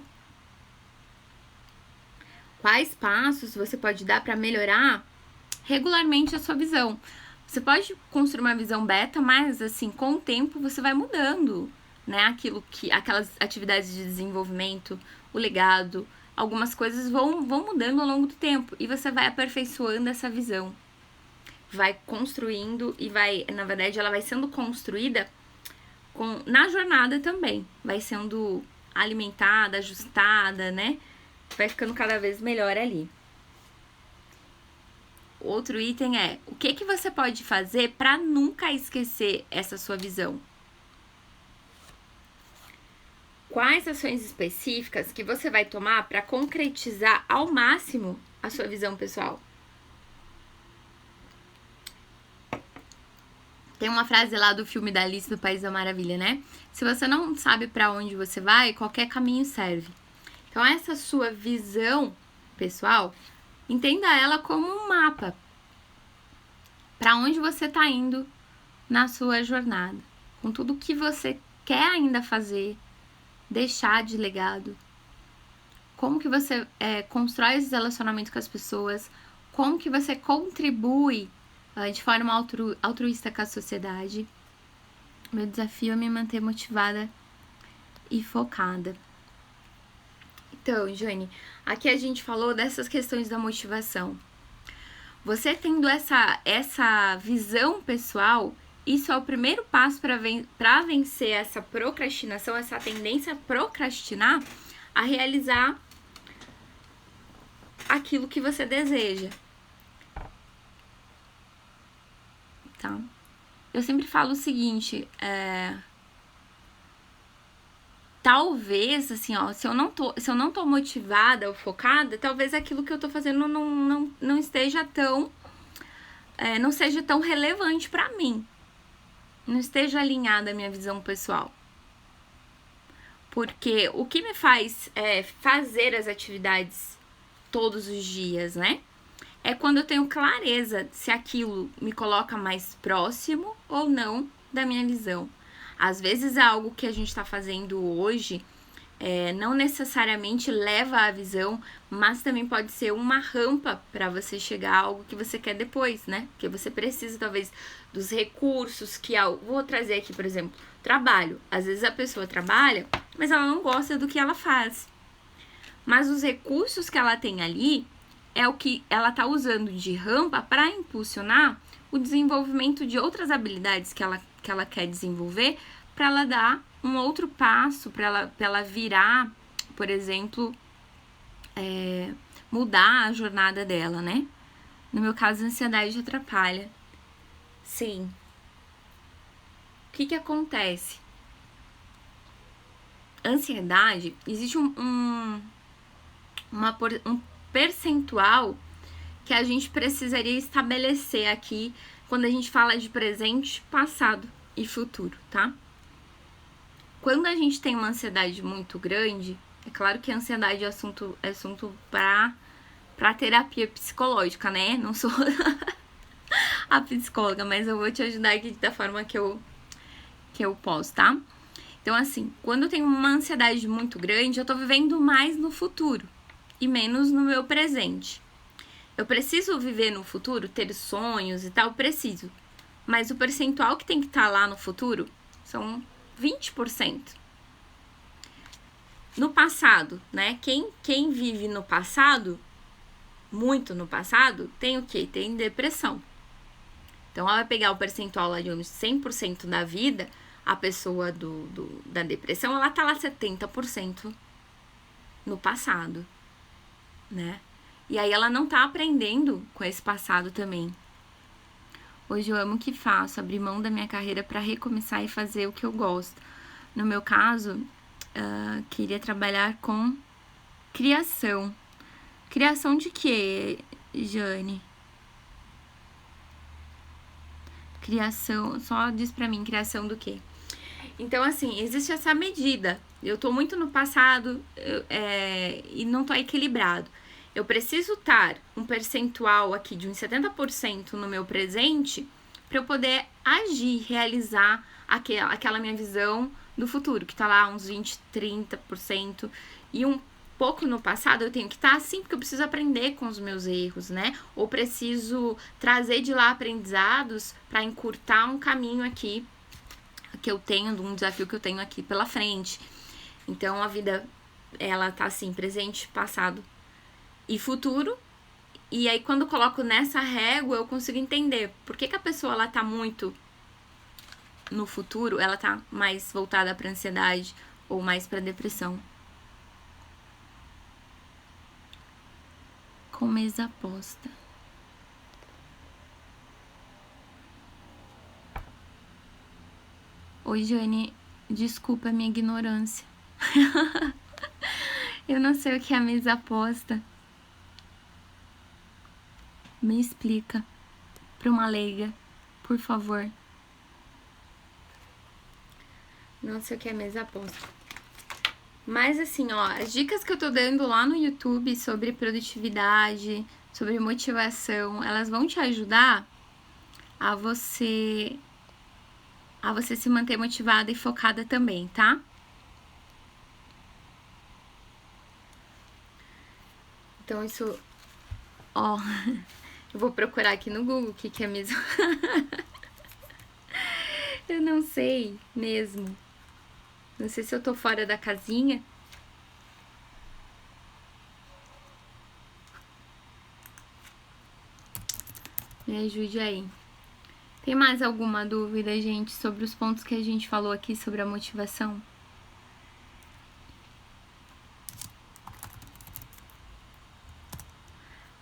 Quais passos você pode dar para melhorar regularmente a sua visão? Você pode construir uma visão beta, mas assim, com o tempo você vai mudando, né? Aquelas atividades de desenvolvimento, o legado, algumas coisas vão mudando ao longo do tempo e você vai aperfeiçoando essa visão. Vai construindo e na verdade, ela vai sendo construída na jornada também. Vai sendo alimentada, ajustada, né? Vai ficando cada vez melhor ali. Outro item é, o que você pode fazer para nunca esquecer essa sua visão? Quais ações específicas que você vai tomar para concretizar ao máximo a sua visão pessoal? Tem uma frase lá do filme da Alice do País da Maravilha, né? Se você não sabe para onde você vai, qualquer caminho serve. Então, essa sua visão pessoal, entenda ela como um mapa para onde você está indo na sua jornada, com tudo que você quer ainda fazer, deixar de legado, como que você constrói esses relacionamentos com as pessoas, como que você contribui de forma altruísta com a sociedade. Meu desafio é me manter motivada e focada. Então, Jane, aqui a gente falou dessas questões da motivação. Você tendo essa visão pessoal, isso é o primeiro passo para vencer essa procrastinação, essa tendência a procrastinar, a realizar aquilo que você deseja. Tá? Eu sempre falo o seguinte, talvez, assim, ó, se eu não tô motivada ou focada, talvez aquilo que eu tô fazendo não esteja tão, não seja tão relevante pra mim. Não esteja alinhada à minha visão pessoal. Porque o que me faz fazer as atividades todos os dias, né? É quando eu tenho clareza se aquilo me coloca mais próximo ou não da minha visão. Às vezes é algo que a gente está fazendo hoje, não necessariamente leva à visão, mas também pode ser uma rampa para você chegar a algo que você quer depois, né? Porque você precisa, talvez, dos recursos que... Vou trazer aqui, por exemplo, trabalho. Às vezes a pessoa trabalha, mas ela não gosta do que ela faz. Mas os recursos que ela tem ali é o que ela tá usando de rampa para impulsionar o desenvolvimento de outras habilidades que ela quer desenvolver, para ela dar um outro passo, para ela virar, por exemplo, mudar a jornada dela, né? No meu caso, a ansiedade atrapalha. Sim. O que acontece? Ansiedade, existe um percentual que a gente precisaria estabelecer aqui quando a gente fala de presente, passado e futuro, tá? Quando a gente tem uma ansiedade muito grande, é claro que a ansiedade é assunto pra terapia psicológica, né? Não sou a psicóloga, mas eu vou te ajudar aqui da forma que eu posso, tá? Então, assim, quando eu tenho uma ansiedade muito grande, eu tô vivendo mais no futuro e menos no meu presente. Eu preciso viver no futuro, ter sonhos e tal, preciso. Mas o percentual que tem que estar lá no futuro são 20%. No passado, né? Quem vive no passado, muito no passado, tem o quê? Tem depressão. Então, ela vai pegar o percentual lá de uns 100% da vida, a pessoa da depressão, ela tá lá 70% no passado, né? E aí ela não tá aprendendo com esse passado também. Hoje eu amo o que faço, abrir mão da minha carreira para recomeçar e fazer o que eu gosto. No meu caso, queria trabalhar com criação. Criação de quê, Jane? Criação, só diz pra mim, criação do quê? Então, assim, existe essa medida. Eu tô muito no passado e não tô equilibrado. Eu preciso estar um percentual aqui de uns 70% no meu presente para eu poder agir, realizar aquela minha visão do futuro, que tá lá uns 20, 30%. E um pouco no passado eu tenho que estar assim, porque eu preciso aprender com os meus erros, né? Ou preciso trazer de lá aprendizados para encurtar um caminho aqui que eu tenho, um desafio que eu tenho aqui pela frente. Então, a vida, ela tá assim, presente, passado e futuro. E aí, quando eu coloco nessa régua, eu consigo entender por que a pessoa, ela tá muito no futuro, ela tá mais voltada pra ansiedade ou mais pra depressão. Com mesa aposta. Oi, Jane, desculpa a minha ignorância. Eu não sei o que é a mesa aposta. Me explica. Pra uma leiga, por favor. Não sei o que é mesa aposta. Mas assim, ó, as dicas que eu tô dando lá no YouTube sobre produtividade, sobre motivação, elas vão te ajudar a você se manter motivada e focada também, tá? Então isso, ó, eu vou procurar aqui no Google o que é mesmo. Eu não sei mesmo. Não sei se eu tô fora da casinha. Me ajude aí. Tem mais alguma dúvida, gente, sobre os pontos que a gente falou aqui sobre a motivação?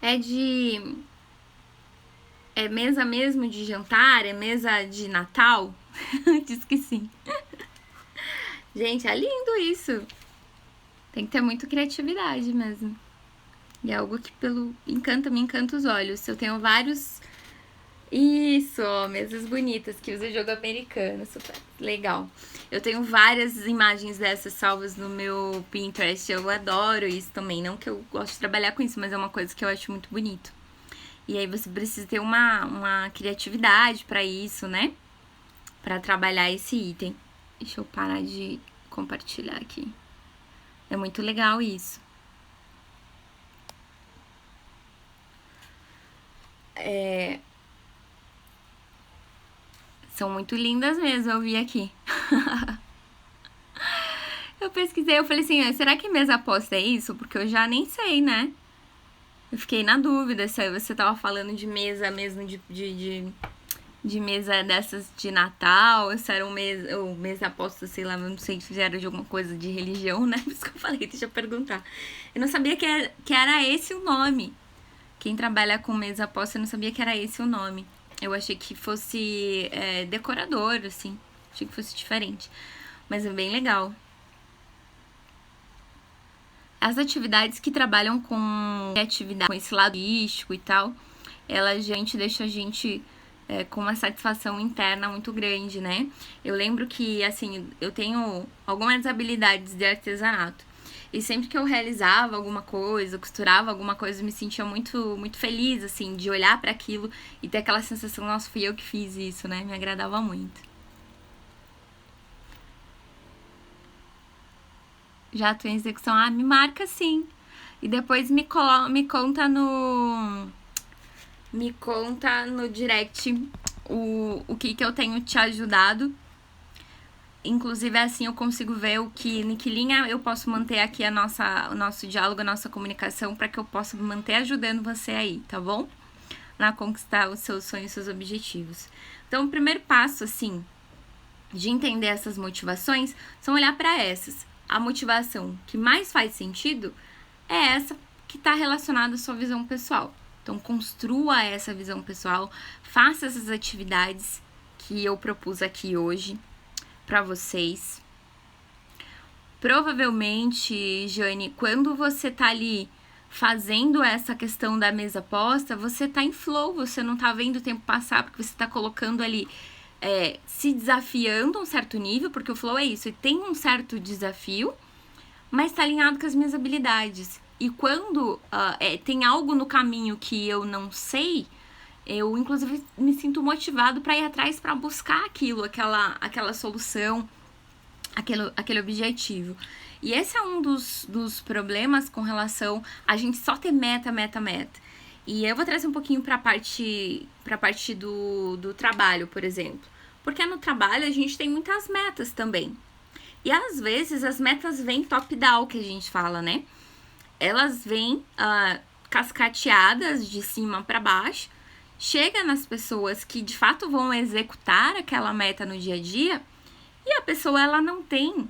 É mesa mesmo de jantar? É mesa de Natal? Diz que sim. Gente, é lindo isso. Tem que ter muita criatividade mesmo. E é algo que me encanta os olhos. Eu tenho vários... Isso, ó, mesas bonitas que usa jogo americano, super legal. Eu tenho várias imagens dessas salvas no meu Pinterest, eu adoro isso também. Não que eu gosto de trabalhar com isso, mas é uma coisa que eu acho muito bonito. E aí você precisa ter uma criatividade pra isso, né? Pra trabalhar esse item. Deixa eu parar de compartilhar aqui. É muito legal isso. São muito lindas mesmo, eu vi aqui. Eu pesquisei, eu falei assim, será que mesa aposta é isso? Porque eu já nem sei, né? Eu fiquei na dúvida se você tava falando de mesa mesmo, de mesa dessas de Natal, se era ou mesa aposta, sei lá, eu não sei se era de alguma coisa de religião, né? Por isso que eu falei, deixa eu perguntar. Eu não sabia que era esse o nome. Quem trabalha com mesa aposta, eu não sabia que era esse o nome. Eu achei que fosse decorador, assim. Achei que fosse diferente. Mas é bem legal. As atividades que trabalham com criatividade, com esse lado artístico e tal, elas gente deixam a gente com uma satisfação interna muito grande, né? Eu lembro que, assim, eu tenho algumas habilidades de artesanato. E sempre que eu realizava alguma coisa, costurava alguma coisa, eu me sentia muito, muito feliz, assim, de olhar para aquilo e ter aquela sensação, nossa, fui eu que fiz isso, né? Me agradava muito. Já tô em execução, me marca sim. E depois me conta no... Me conta no direct o que eu tenho te ajudado. Inclusive, assim eu consigo ver em que linha eu posso manter aqui o nosso diálogo, a nossa comunicação, para que eu possa manter ajudando você aí, tá bom? Na conquistar os seus sonhos, seus objetivos. Então, o primeiro passo, assim, de entender essas motivações, são olhar para essas. A motivação que mais faz sentido é essa que está relacionada à sua visão pessoal. Então, construa essa visão pessoal, faça essas atividades que eu propus aqui hoje para vocês. Provavelmente, Jane, quando você tá ali fazendo essa questão da mesa posta, você tá em flow, você não tá vendo o tempo passar, porque você tá colocando ali, se desafiando a um certo nível, porque o flow é isso, e tem um certo desafio, mas tá alinhado com as minhas habilidades. E quando tem algo no caminho que eu não sei, eu inclusive me sinto motivado para ir atrás, para buscar aquilo, aquela solução, aquele objetivo. E esse é um dos problemas com relação a gente só ter meta. E eu vou trazer um pouquinho para a parte do trabalho, por exemplo. Porque no trabalho a gente tem muitas metas também. E às vezes as metas vêm top-down, que a gente fala, né? Elas vêm cascateadas de cima para baixo, chega nas pessoas que de fato vão executar aquela meta no dia a dia, e a pessoa ela não tem,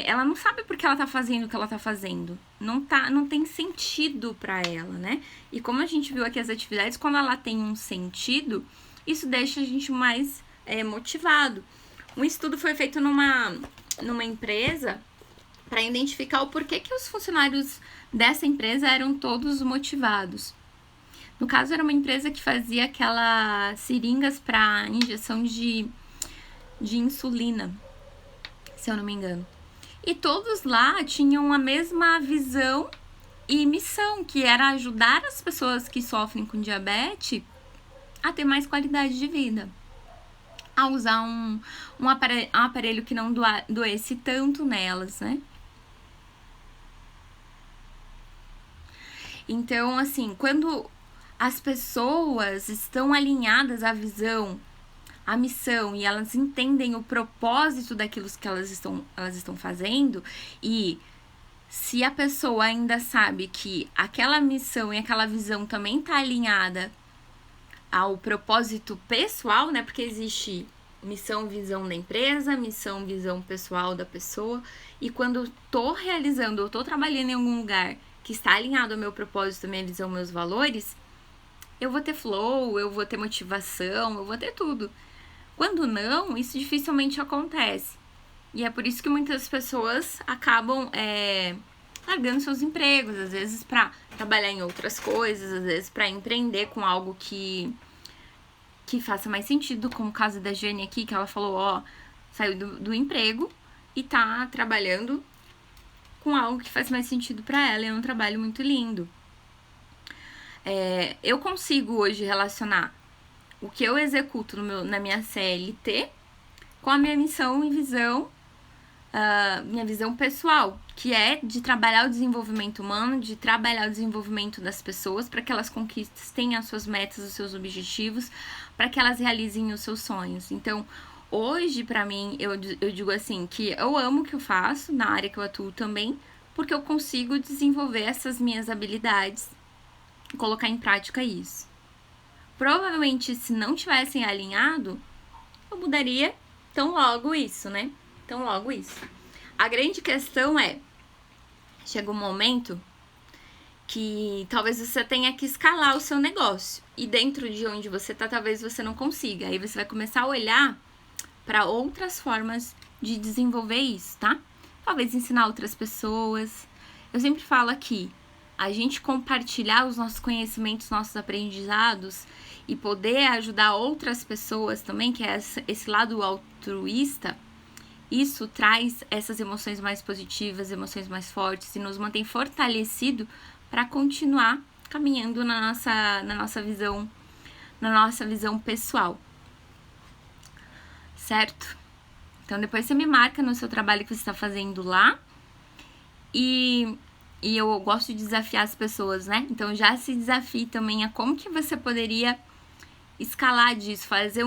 ela não sabe por que ela tá fazendo o que ela tá fazendo, não tem sentido para ela, né? E como a gente viu aqui as atividades, quando ela tem um sentido, isso deixa a gente mais motivado. Um estudo foi feito numa empresa para identificar o porquê que os funcionários dessa empresa eram todos motivados. No caso, era uma empresa que fazia aquelas seringas para injeção de insulina, se eu não me engano. E todos lá tinham a mesma visão e missão, que era ajudar as pessoas que sofrem com diabetes a ter mais qualidade de vida. A usar um aparelho que não doesse tanto nelas, né? Então, assim, quando as pessoas estão alinhadas à visão, à missão, e elas entendem o propósito daquilo que elas estão fazendo, e se a pessoa ainda sabe que aquela missão e aquela visão também está alinhada ao propósito pessoal, né? Porque existe missão, visão da empresa, missão, visão pessoal da pessoa. E quando eu tô realizando, eu tô trabalhando em algum lugar que está alinhado ao meu propósito, minha visão, meus valores, eu vou ter flow, eu vou ter motivação, eu vou ter tudo. Quando não, isso dificilmente acontece. E é por isso que muitas pessoas acabam largando seus empregos, às vezes para trabalhar em outras coisas, às vezes para empreender com algo que faça mais sentido, como o caso da Jane aqui, que ela falou, ó, saiu do emprego e tá trabalhando com algo que faz mais sentido para ela, e é um trabalho muito lindo. Eu consigo hoje relacionar o que eu executo na minha CLT com a minha missão e visão, minha visão pessoal, que é de trabalhar o desenvolvimento humano, de trabalhar o desenvolvimento das pessoas para que elas conquistem as suas metas, os seus objetivos, para que elas realizem os seus sonhos. Então, hoje, para mim, eu digo assim, que eu amo o que eu faço, na área que eu atuo também, porque eu consigo desenvolver essas minhas habilidades e colocar em prática isso. Provavelmente, se não tivessem alinhado, eu mudaria tão logo isso, né? Tão logo isso. A grande questão é, chega um momento que talvez você tenha que escalar o seu negócio. E dentro de onde você tá, talvez você não consiga. Aí você vai começar a olhar para outras formas de desenvolver isso, tá? Talvez ensinar outras pessoas. Eu sempre falo aqui, a gente compartilhar os nossos conhecimentos, nossos aprendizados e poder ajudar outras pessoas também, que é esse lado altruísta, isso traz essas emoções mais positivas, emoções mais fortes e nos mantém fortalecido para continuar caminhando na nossa visão pessoal. Certo? Então depois você me marca no seu trabalho que você está fazendo lá. E eu gosto de desafiar as pessoas, né? Então já se desafie também a como que você poderia escalar disso, fazer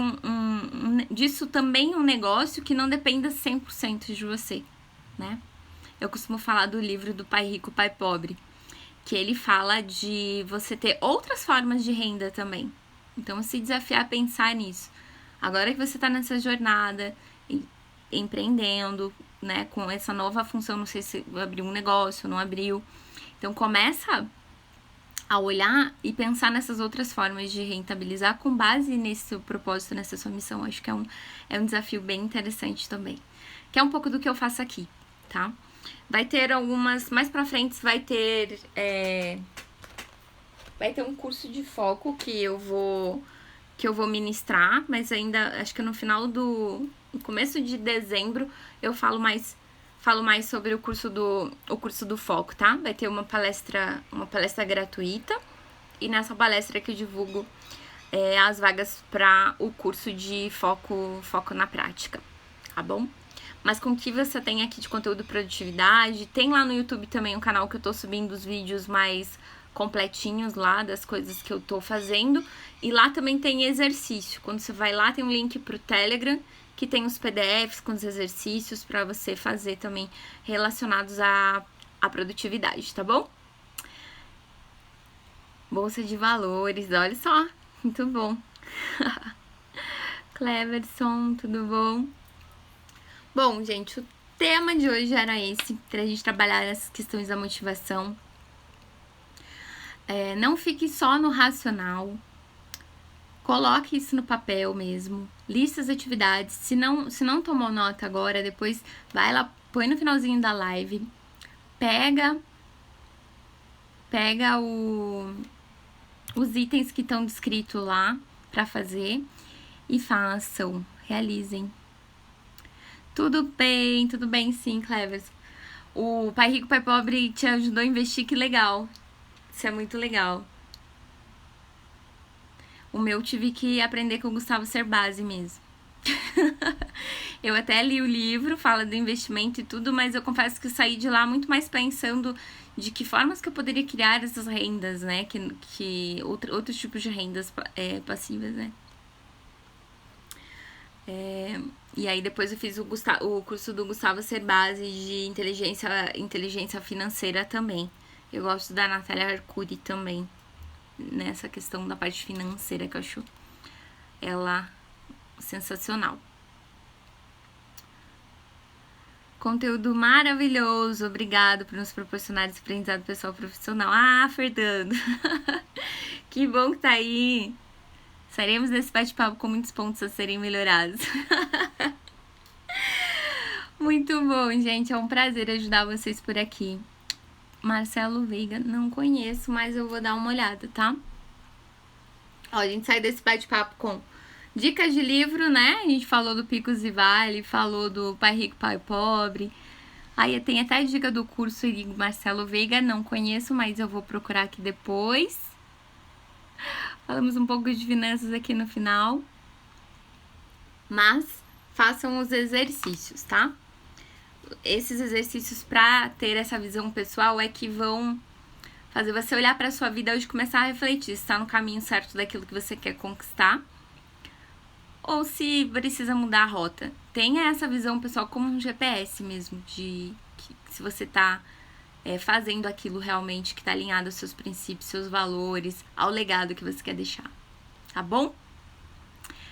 disso também um negócio que não dependa 100% de você, né? Eu costumo falar do livro do Pai Rico, Pai Pobre, que ele fala de você ter outras formas de renda também. Então, se desafiar a pensar nisso. Agora que você está nessa jornada, empreendendo, né, com essa nova função, não sei se abriu um negócio, não abriu. Então, começa a olhar e pensar nessas outras formas de rentabilizar com base nesse seu propósito, nessa sua missão. Acho que é um desafio bem interessante também. Que é um pouco do que eu faço aqui, tá? Vai ter algumas... Mais pra frente vai ter um curso de foco que eu vou ministrar, mas ainda acho que no começo de dezembro eu falo mais sobre o curso do foco, tá? Vai ter uma palestra gratuita, e nessa palestra que eu divulgo as vagas para o curso de foco na prática, tá bom? Mas com o que você tem aqui de conteúdo produtividade, tem lá no YouTube também um canal que eu tô subindo os vídeos mais completinhos lá das coisas que eu tô fazendo, e lá também tem exercício. Quando você vai lá tem um link pro Telegram, que tem os PDFs com os exercícios para você fazer também relacionados à produtividade, tá bom? Bolsa de valores, olha só, muito bom. Cleverson, tudo bom? Bom, gente, o tema de hoje era esse, pra gente trabalhar as questões da motivação. Não fique só no racional. Coloque isso no papel mesmo, lista as atividades. Se não tomou nota agora, depois vai lá, põe no finalzinho da live, pega os itens que estão descritos lá para fazer e façam, realizem. Tudo bem sim, Clever. O Pai Rico, Pai Pobre te ajudou a investir, que legal. Isso é muito legal. O meu tive que aprender com o Gustavo Cerbasi mesmo. Eu até li o livro, fala do investimento e tudo, mas eu confesso que eu saí de lá muito mais pensando de que formas que eu poderia criar essas rendas, né? Que outros tipos de rendas passivas, né? E aí depois eu fiz o curso do Gustavo Cerbasi de inteligência financeira também. Eu gosto da Natália Arcuri também, nessa questão da parte financeira, que eu acho ela sensacional. Conteúdo maravilhoso, obrigado por nos proporcionar esse aprendizado pessoal profissional. Ah, Fernando, que bom que tá aí. Estaremos nesse bate-papo com muitos pontos a serem melhorados. Muito bom, gente, é um prazer ajudar vocês por aqui. Marcelo Veiga, não conheço, mas eu vou dar uma olhada, tá? Ó, a gente sai desse bate-papo com dicas de livro, né? A gente falou do Picos e Vale, falou do Pai Rico, Pai Pobre. Aí tem até a dica do curso Marcelo Veiga, não conheço, mas eu vou procurar aqui depois. Falamos um pouco de finanças aqui no final. Mas façam os exercícios, tá? Esses exercícios para ter essa visão pessoal é que vão fazer você olhar para sua vida hoje e começar a refletir se está no caminho certo daquilo que você quer conquistar ou se precisa mudar a rota. Tenha essa visão pessoal como um GPS mesmo, de que se você está fazendo aquilo realmente que está alinhado aos seus princípios, seus valores, ao legado que você quer deixar, tá bom?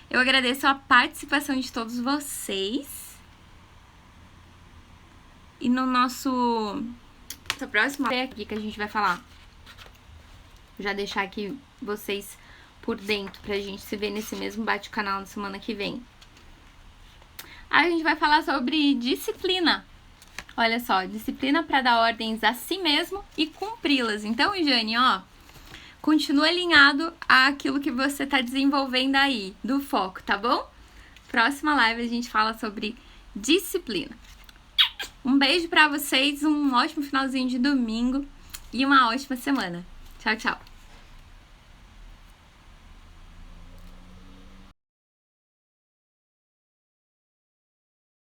Eu agradeço a participação de todos vocês. E no nosso próximo aqui que a gente vai falar, vou já deixar aqui vocês por dentro pra gente se ver nesse mesmo bate-canal na semana que vem. Aí a gente vai falar sobre disciplina. Olha só, disciplina para dar ordens a si mesmo e cumpri-las. Então, Jane, ó, continua alinhado àquilo que você tá desenvolvendo aí, do foco, tá bom? Próxima live a gente fala sobre disciplina. Um beijo pra vocês, um ótimo finalzinho de domingo e uma ótima semana. Tchau, tchau!